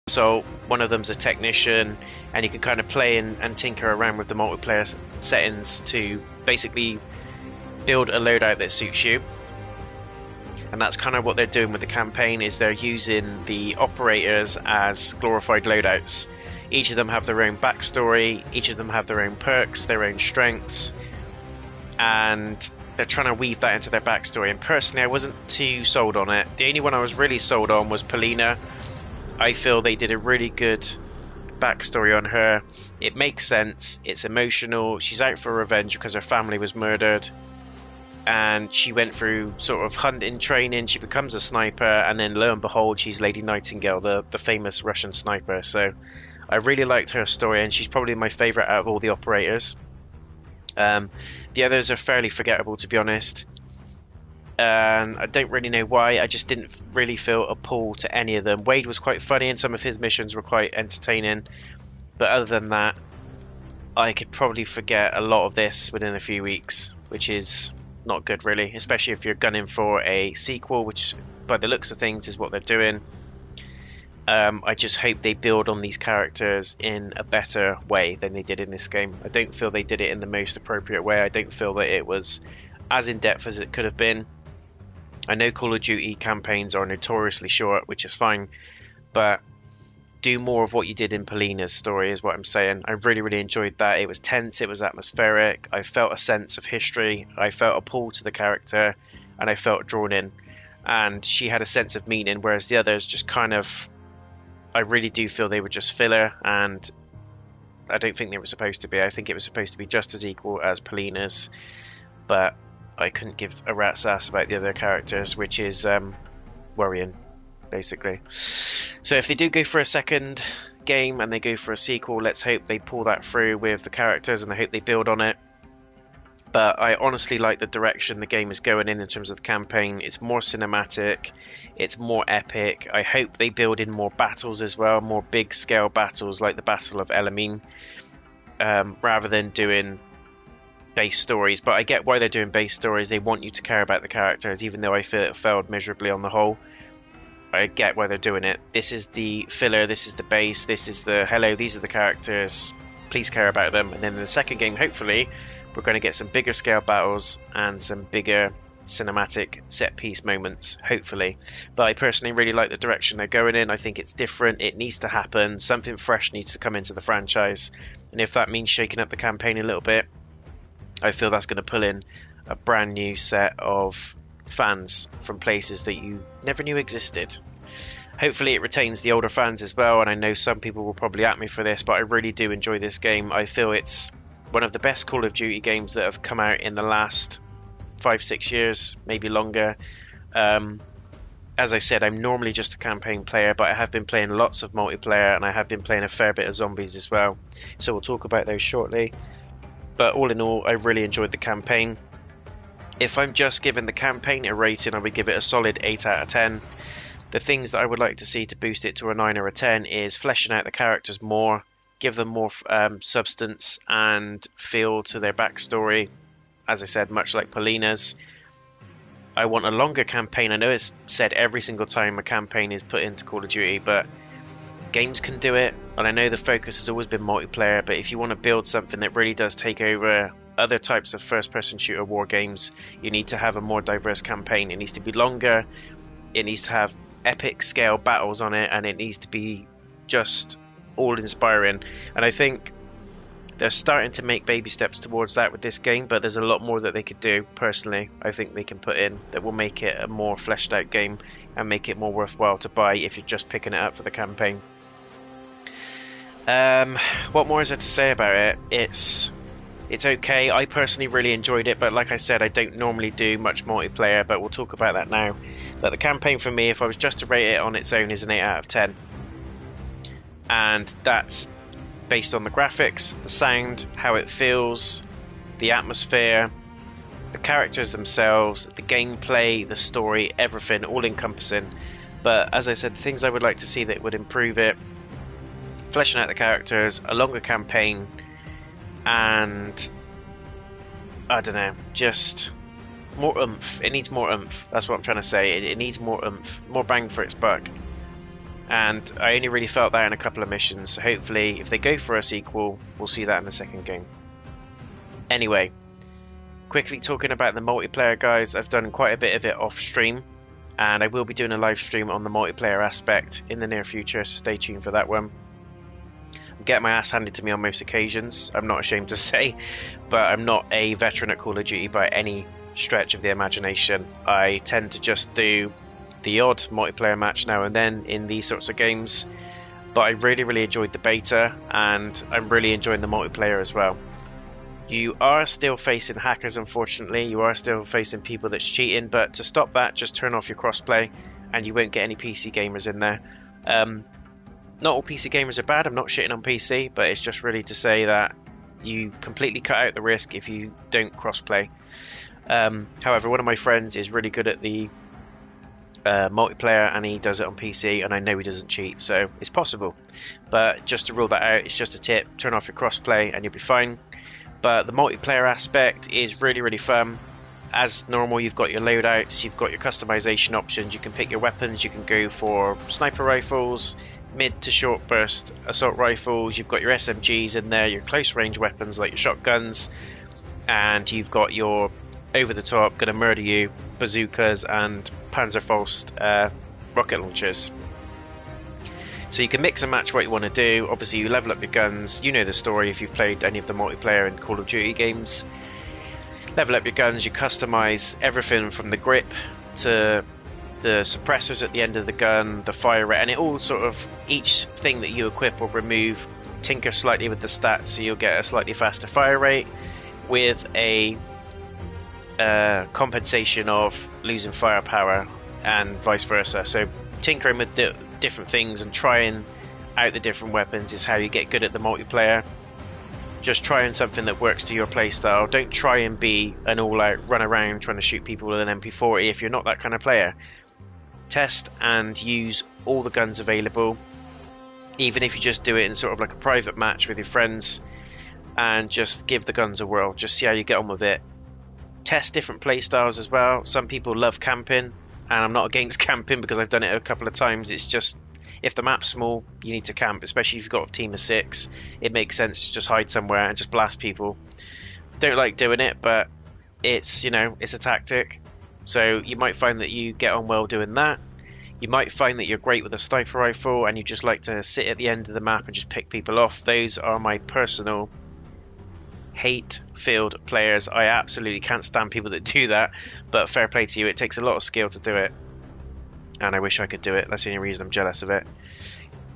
Speaker 1: assault, one of them's a technician, and you can kind of play and tinker around with the multiplayer settings to basically build a loadout that suits you. And that's kind of what they're doing with the campaign, is they're using the operators as glorified loadouts. Each of them have their own backstory, each of them have their own perks, their own strengths, and they're trying to weave that into their backstory, and personally I wasn't too sold on it. The only one I was really sold on was Polina. I feel they did a really good backstory on her. It makes sense, it's emotional, she's out for revenge because her family was murdered, and she went through sort of hunting training, she becomes a sniper, and then lo and behold she's Lady Nightingale, the famous Russian sniper. So I really liked her story, and she's probably my favourite out of all the operators. The others are fairly forgettable, to be honest, and I don't really know why. I just didn't really feel a pull to any of them. Wade was quite funny and some of his missions were quite entertaining, but other than that I could probably forget a lot of this within a few weeks, which is not good really, especially if you're gunning for a sequel, which by the looks of things is what they're doing. I just hope they build on these characters in a better way than they did in this game. I don't feel they did it in the most appropriate way. I don't feel that it was as in-depth as it could have been. I know Call of Duty campaigns are notoriously short, which is fine, but do more of what you did in Polina's story is what I'm saying. I really enjoyed that. It was tense, it was atmospheric, I felt a sense of history, I felt a pull to the character, and I felt drawn in. And she had a sense of meaning, whereas the others just kind of... I really do feel they were just filler, and I don't think they were supposed to be. I think it was supposed to be just as equal as Polina's, but I couldn't give a rat's ass about the other characters, which is worrying, basically. So if they do go for a second game and they go for a sequel, let's hope they pull that through with the characters, and I hope they build on it. But I honestly like the direction the game is going in terms of the campaign. It's more cinematic, it's more epic. I hope they build in more battles as well, more big scale battles like the Battle of El Alamein, rather than doing base stories. But I get why they're doing base stories. They want you to care about the characters, even though I feel it failed miserably on the whole. I get why they're doing it. This is the filler, this is the base, this is the hello, these are the characters, please care about them. And then in the second game, hopefully we're going to get some bigger scale battles and some bigger cinematic set piece moments, hopefully. But I personally really like the direction they're going in. I think it's different, it needs to happen, something fresh needs to come into the franchise, and if that means shaking up the campaign a little bit, I feel that's going to pull in a brand new set of fans from places that you never knew existed. Hopefully it retains the older fans as well, and I know some people will probably at me for this, but I really do enjoy this game. I feel it's one of the best Call of Duty games that have come out in the last 5-6 years, maybe longer. As I said, I'm normally just a campaign player, but I have been playing lots of multiplayer, and I have been playing a fair bit of zombies as well, so we'll talk about those shortly. But all in all, I really enjoyed the campaign. If I'm just giving the campaign a rating, I would give it a solid 8 out of 10. The things that I would like to see to boost it to a 9 or a 10 is fleshing out the characters more, give them more substance and feel to their backstory. As I said, much like Polina's. I want a longer campaign. I know it's said every single time a campaign is put into Call of Duty, but games can do it. And I know the focus has always been multiplayer, but if you want to build something that really does take over other types of first-person shooter war games, you need to have a more diverse campaign. It needs to be longer, it needs to have epic scale battles on it, and it needs to be just all-inspiring. And I think they're starting to make baby steps towards that with this game, but there's a lot more that they could do. Personally, I think they can put in that will make it a more fleshed out game and make it more worthwhile to buy if you're just picking it up for the campaign. What more is there to say about it? It's okay. I personally really enjoyed it, but like I said, I don't normally do much multiplayer, but we'll talk about that now. But the campaign for me, if I was just to rate it on its own, is an 8 out of 10. And that's based on the graphics, the sound, how it feels, the atmosphere, the characters themselves, the gameplay, the story, everything, all encompassing. But as I said, the things I would like to see that would improve it: fleshing out the characters, a longer campaign, and I don't know, just more oomph. It needs more oomph. That's what I'm trying to say. It needs more oomph, more bang for its buck. And I only really felt that in a couple of missions, so hopefully if they go for a sequel, we'll see that in the second game. Anyway, quickly talking about the multiplayer, guys, I've done quite a bit of it off stream, and I will be doing a live stream on the multiplayer aspect in the near future, so stay tuned for that one. I'm getting my ass handed to me on most occasions, I'm not ashamed to say, but I'm not a veteran at Call of Duty by any stretch of the imagination. I tend to just do the odd multiplayer match now and then in these sorts of games, but I really enjoyed the beta, and I'm really enjoying the multiplayer as well. You are still facing hackers, unfortunately. You are still facing people that's cheating, but to stop that, just turn off your crossplay and you won't get any PC gamers in there. Not all PC gamers are bad, I'm not shitting on PC, but it's just really to say that you completely cut out the risk if you don't crossplay. However, one of my friends is really good at the multiplayer, and he does it on PC, and I know he doesn't cheat, so it's possible. But just to rule that out, it's just a tip: turn off your crossplay and you'll be fine. But the multiplayer aspect is really fun. As normal, you've got your loadouts, you've got your customization options, you can pick your weapons, you can go for sniper rifles, mid to short burst assault rifles, you've got your SMGs in there, your close range weapons like your shotguns, and you've got your over the top, gonna murder you bazookas and Panzerfaust rocket launchers. So you can mix and match what you want to do. Obviously you level up your guns, you know the story if you've played any of the multiplayer in Call of Duty games. Level up your guns, you customize everything from the grip to the suppressors at the end of the gun, the fire rate, and it all sort of, each thing that you equip or remove, tinker slightly with the stats, so you'll get a slightly faster fire rate with a compensation of losing firepower and vice versa. So tinkering with the different things and trying out the different weapons is how you get good at the multiplayer. Just trying something that works to your playstyle. Don't try and be an all-out run around trying to shoot people with an MP40 if you're not that kind of player. Test and use all the guns available, even if you just do it in sort of like a private match with your friends, and just give the guns a whirl. Just see how you get on with it. Test different playstyles as well. Some people love camping, and I'm not against camping because I've done it a couple of times. It's just, if the map's small, you need to camp, especially if you've got a team of 6. It makes sense to just hide somewhere and just blast people. Don't like doing it, but it's, you know, it's a tactic. So you might find that you get on well doing that. You might find that you're great with a sniper rifle and you just like to sit at the end of the map and just pick people off. Those are my personal hate-filled players. I absolutely can't stand people that do that, but fair play to you. It takes a lot of skill to do it, and I wish I could do it. That's the only reason I'm jealous of it.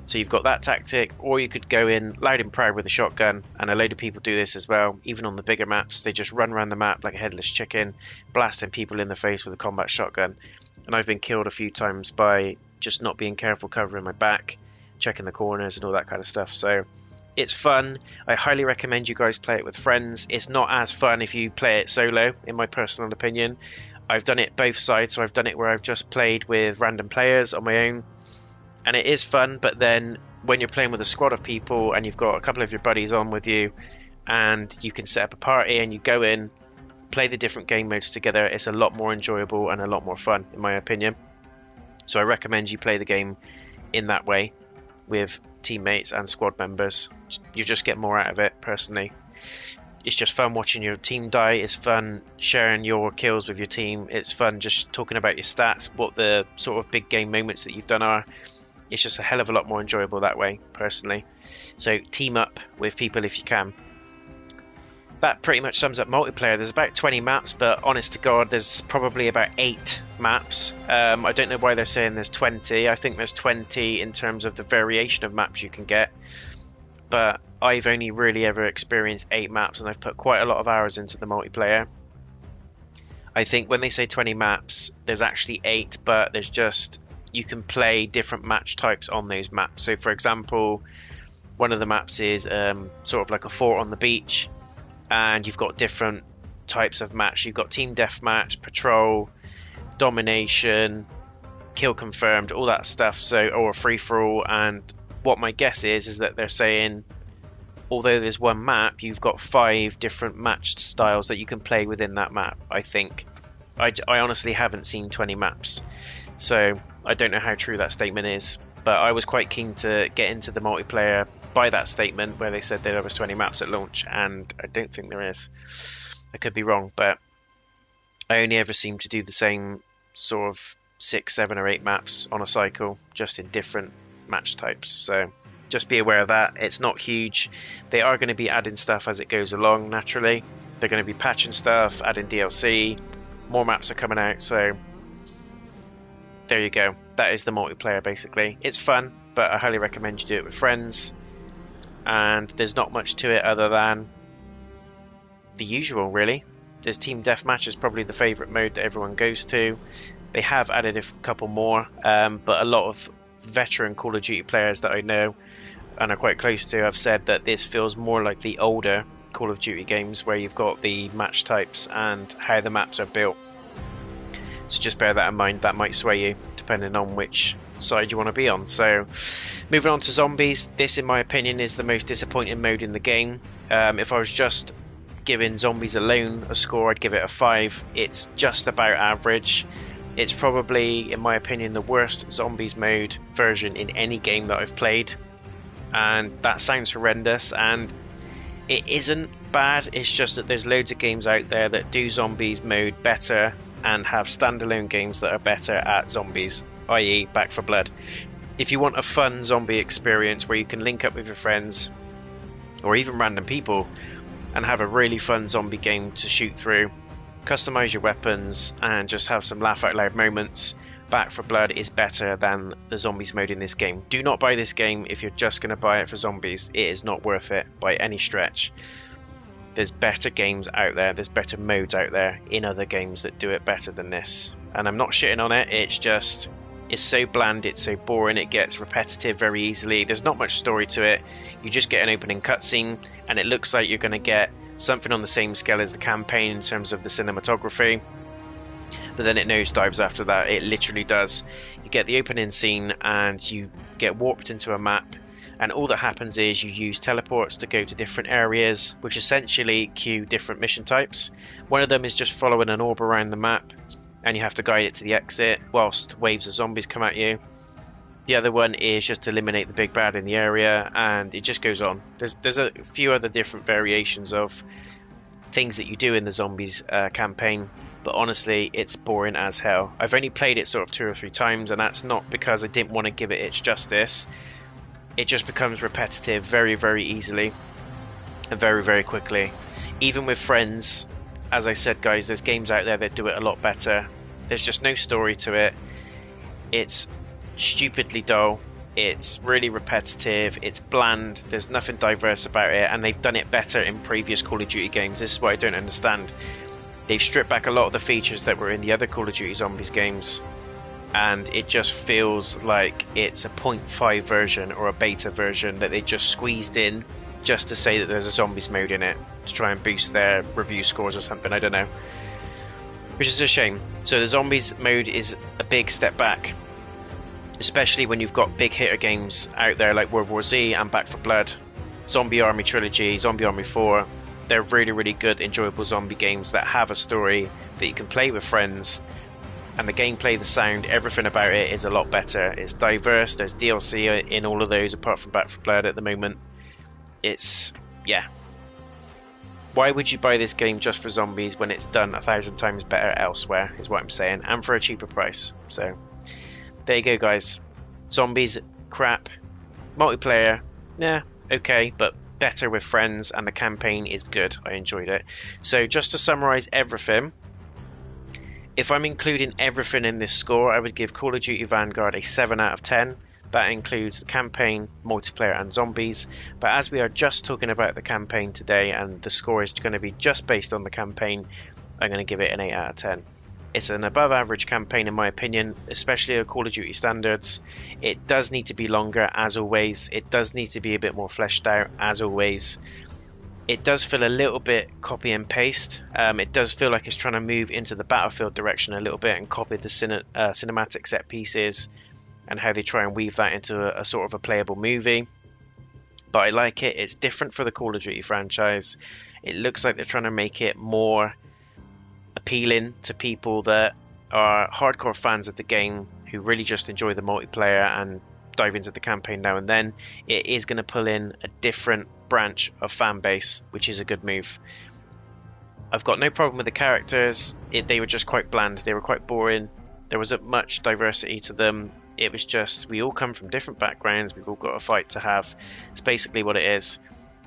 Speaker 1: So you've got that tactic, or you could go in loud and proud with a shotgun, and a load of people do this as well. Even on the bigger maps, they just run around the map like a headless chicken, blasting people in the face with a combat shotgun. And I've been killed a few times by just not being careful, covering my back, checking the corners and all that kind of stuff. So it's fun. I highly recommend you guys play it with friends. It's not as fun if you play it solo, in my personal opinion. I've done it both sides, so I've done it where I've just played with random players on my own, and it is fun. But then when you're playing with a squad of people and you've got a couple of your buddies on with you, and you can set up a party and you go in, play the different game modes together, it's a lot more enjoyable and a lot more fun, in my opinion. So I recommend you play the game in that way with teammates and squad members. You just get more out of it, personally. It's just fun watching your team die. It's fun sharing your kills with your team. It's fun just talking about your stats, what the sort of big game moments that you've done are. It's just a hell of a lot more enjoyable that way, personally. So team up with people if you can. That pretty much sums up multiplayer. There's about 20 maps, but honest to God, there's probably about 8 maps. I don't know why they're saying there's 20. I think there's 20 in terms of the variation of maps you can get. But I've only really ever experienced 8 maps, and I've put quite a lot of hours into the multiplayer. I think when they say 20 maps, there's actually 8, but there's just, you can play different match types on those maps. So for example, one of the maps is sort of like a fort on the beach, and you've got different types of match. You've got team deathmatch, patrol, domination, kill confirmed, all that stuff. So, or free for all. And what my guess is that they're saying, although there's one map, you've got 5 different match styles that you can play within that map. I think I honestly haven't seen 20 maps, so I don't know how true that statement is. But I was quite keen to get into the multiplayer by that statement where they said there was 20 maps at launch, and I don't think there is. I could be wrong, but I only ever seem to do the same sort of 6, 7 or 8 maps on a cycle, just in different match types. So just be aware of that. It's not huge. They are going to be adding stuff as it goes along, naturally. They're going to be patching stuff, adding DLC, More maps are coming out, so there you go. That is the multiplayer, basically. It's fun, but I highly recommend you do it with friends. And there's not much to it other than the usual, really. There's Team Deathmatch is probably the favourite mode that everyone goes to. They have added a couple more, but a lot of veteran Call of Duty players that I know and are quite close to have said that this feels more like the older Call of Duty games where you've got the match types and how the maps are built. So just bear that in mind. That might sway you depending on which side you want to be on. So moving on to zombies, this in my opinion is the most disappointing mode in the game. If I was just giving zombies alone a score, I'd give it a 5. It's just about average. It's probably, in my opinion, the worst zombies mode version in any game that I've played, and that sounds horrendous, and it isn't bad. It's just that there's loads of games out there that do zombies mode better and have standalone games that are better at zombies, i.e. Back 4 Blood. If you want a fun zombie experience where you can link up with your friends or even random people and have a really fun zombie game to shoot through, customize your weapons and just have some laugh out loud moments, Back 4 Blood is better than the zombies mode in this game. Do not buy this game if you're just going to buy it for zombies. It is not worth it by any stretch. There's better games out there, there's better modes out there in other games that do it better than this. And I'm not shitting on it, it's just, it's so bland, it's so boring, it gets repetitive very easily. There's not much story to it. You just get an opening cutscene and it looks like you're going to get something on the same scale as the campaign in terms of the cinematography, but then it nosedives after that. It literally does. You get the opening scene and you get warped into a map, and all that happens is you use teleports to go to different areas, which essentially queue different mission types. One of them is just following an orb around the map and you have to guide it to the exit whilst waves of zombies come at you. The other one is just to eliminate the big bad in the area, and it just goes on. There's a few other different variations of things that you do in the zombies campaign, but honestly it's boring as hell. I've only played it sort of 2 or 3 times, and that's not because I didn't want to give it its justice. It just becomes repetitive very, very easily and very, very quickly. Even with friends, as I said guys, there's games out there that do it a lot better. There's just no story to it. It's stupidly dull, it's really repetitive, it's bland, there's nothing diverse about it, and they've done it better in previous Call of Duty games. This is what I don't understand. They've stripped back a lot of the features that were in the other Call of Duty Zombies games, and it just feels like it's a 0.5 version or a beta version that they just squeezed in just to say that there's a zombies mode in it to try and boost their review scores or something, I don't know, which is a shame. So the zombies mode is a big step back, especially when you've got big hitter games out there like World War Z and Back 4 Blood, Zombie Army Trilogy, Zombie Army 4. They're really, really good, enjoyable zombie games that have a story that you can play with friends, and the gameplay, the sound, everything about it is a lot better. It's diverse, there's DLC in all of those apart from Back 4 Blood at the moment. It's, yeah. Why would you buy this game just for zombies when it's done 1,000 times better elsewhere, is what I'm saying, and for a cheaper price. So there you go guys. Zombies, crap. Multiplayer, yeah, okay, but better with friends, and the campaign is good. I enjoyed it. So just to summarize everything, if I'm including everything in this score, I would give Call of Duty Vanguard a 7 out of 10. That includes the campaign, multiplayer and zombies, but as we are just talking about the campaign today and the score is going to be just based on the campaign, I'm going to give it an 8 out of 10. It's an above average campaign in my opinion, especially at Call of Duty standards. It does need to be longer as always, it does need to be a bit more fleshed out as always. It does feel a little bit copy and paste. It does feel like it's trying to move into the Battlefield direction a little bit and copy the cinematic set pieces and how they try and weave that into a sort of a playable movie. But I like it. It's different for the Call of Duty franchise. It looks like they're trying to make it more appealing to people that are hardcore fans of the game who really just enjoy the multiplayer and dive into the campaign now and then. It is going to pull in a different branch of fan base, which is a good move. I've got no problem with the characters. They were just quite bland. They were quite boring. There wasn't much diversity to them. It was just, we all come from different backgrounds, we've all got a fight to have. It's basically what it is.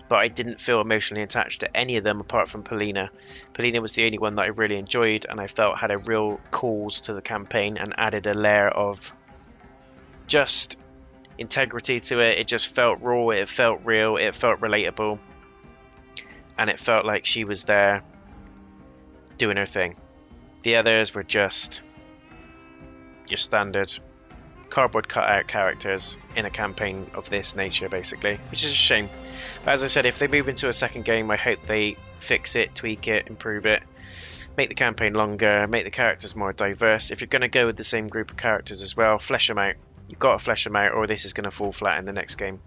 Speaker 1: but I didn't feel emotionally attached to any of them apart from Polina. Polina was the only one that I really enjoyed and I felt had a real cause to the campaign and added a layer of just integrity to it. It just felt raw, it felt real, it felt relatable, and it felt like she was there doing her thing. The others were just your standard cardboard cutout characters in a campaign of this nature, basically, which is a shame. But as I said, if they move into a second game, I hope they fix it, tweak it, improve it, make the campaign longer, make the characters more diverse. If you're going to go with the same group of characters as well, flesh them out. You've got to flesh them out, or this is going to fall flat in the next game.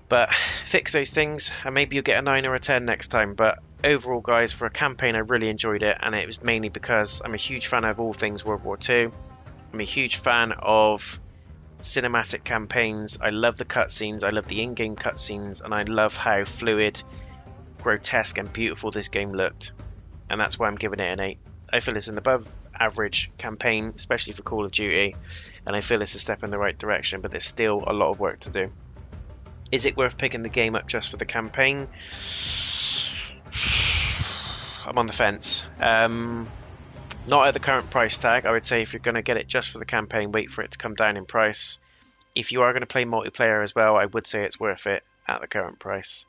Speaker 1: But fix those things, and maybe you'll get a 9 or a 10 next time. But overall, guys, for a campaign, I really enjoyed it, and it was mainly because I'm a huge fan of all things World War II. I'm a huge fan of cinematic campaigns. I love the cutscenes, I love the in-game cutscenes, and I love how fluid, grotesque, and beautiful this game looked. And that's why I'm giving it an 8. I feel it's an above average campaign, especially for Call of Duty, and I feel it's a step in the right direction, but there's still a lot of work to do. Is it worth picking the game up just for the campaign? I'm on the fence. Not at the current price tag. I would say if you're going to get it just for the campaign, wait for it to come down in price. If you are going to play multiplayer as well, I would say it's worth it at the current price.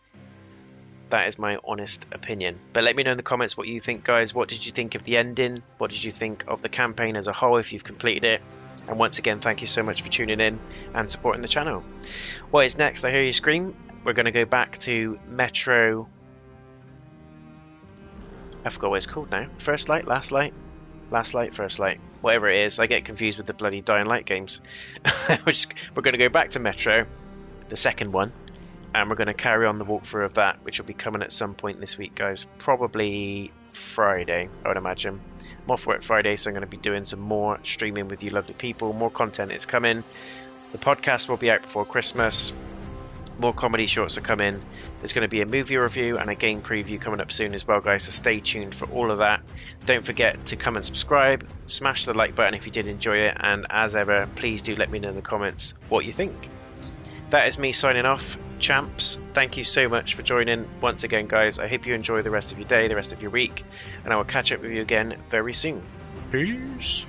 Speaker 1: That is my honest opinion. But let me know in the comments what you think, guys. What did you think of the ending? What did you think of the campaign as a whole if you've completed it? And once again, thank you so much for tuning in and supporting the channel. What is next? I hear you scream. We're going to go back to Metro. I forgot what it's called now. First Light? Last Light? Last Light? First Light? Whatever it is. I get confused with the bloody Dying Light games. We're going to go back to Metro, the second one. And we're going to carry on the walkthrough of that, which will be coming at some point this week, guys. Probably Friday, I would imagine. I'm off work Friday, so I'm going to be doing some more streaming with you lovely people. More content is coming. The podcast will be out before Christmas. More comedy shorts are coming. There's going to be a movie review and a game preview coming up soon as well, guys, so stay tuned for all of that. Don't forget to come and subscribe. Smash the like button if you did enjoy it. And as ever, please do let me know in the comments what you think. That is me signing off, champs. Thank you so much for joining once again, guys. I hope you enjoy the rest of your day, the rest of your week, and I will catch up with you again very soon. Peace.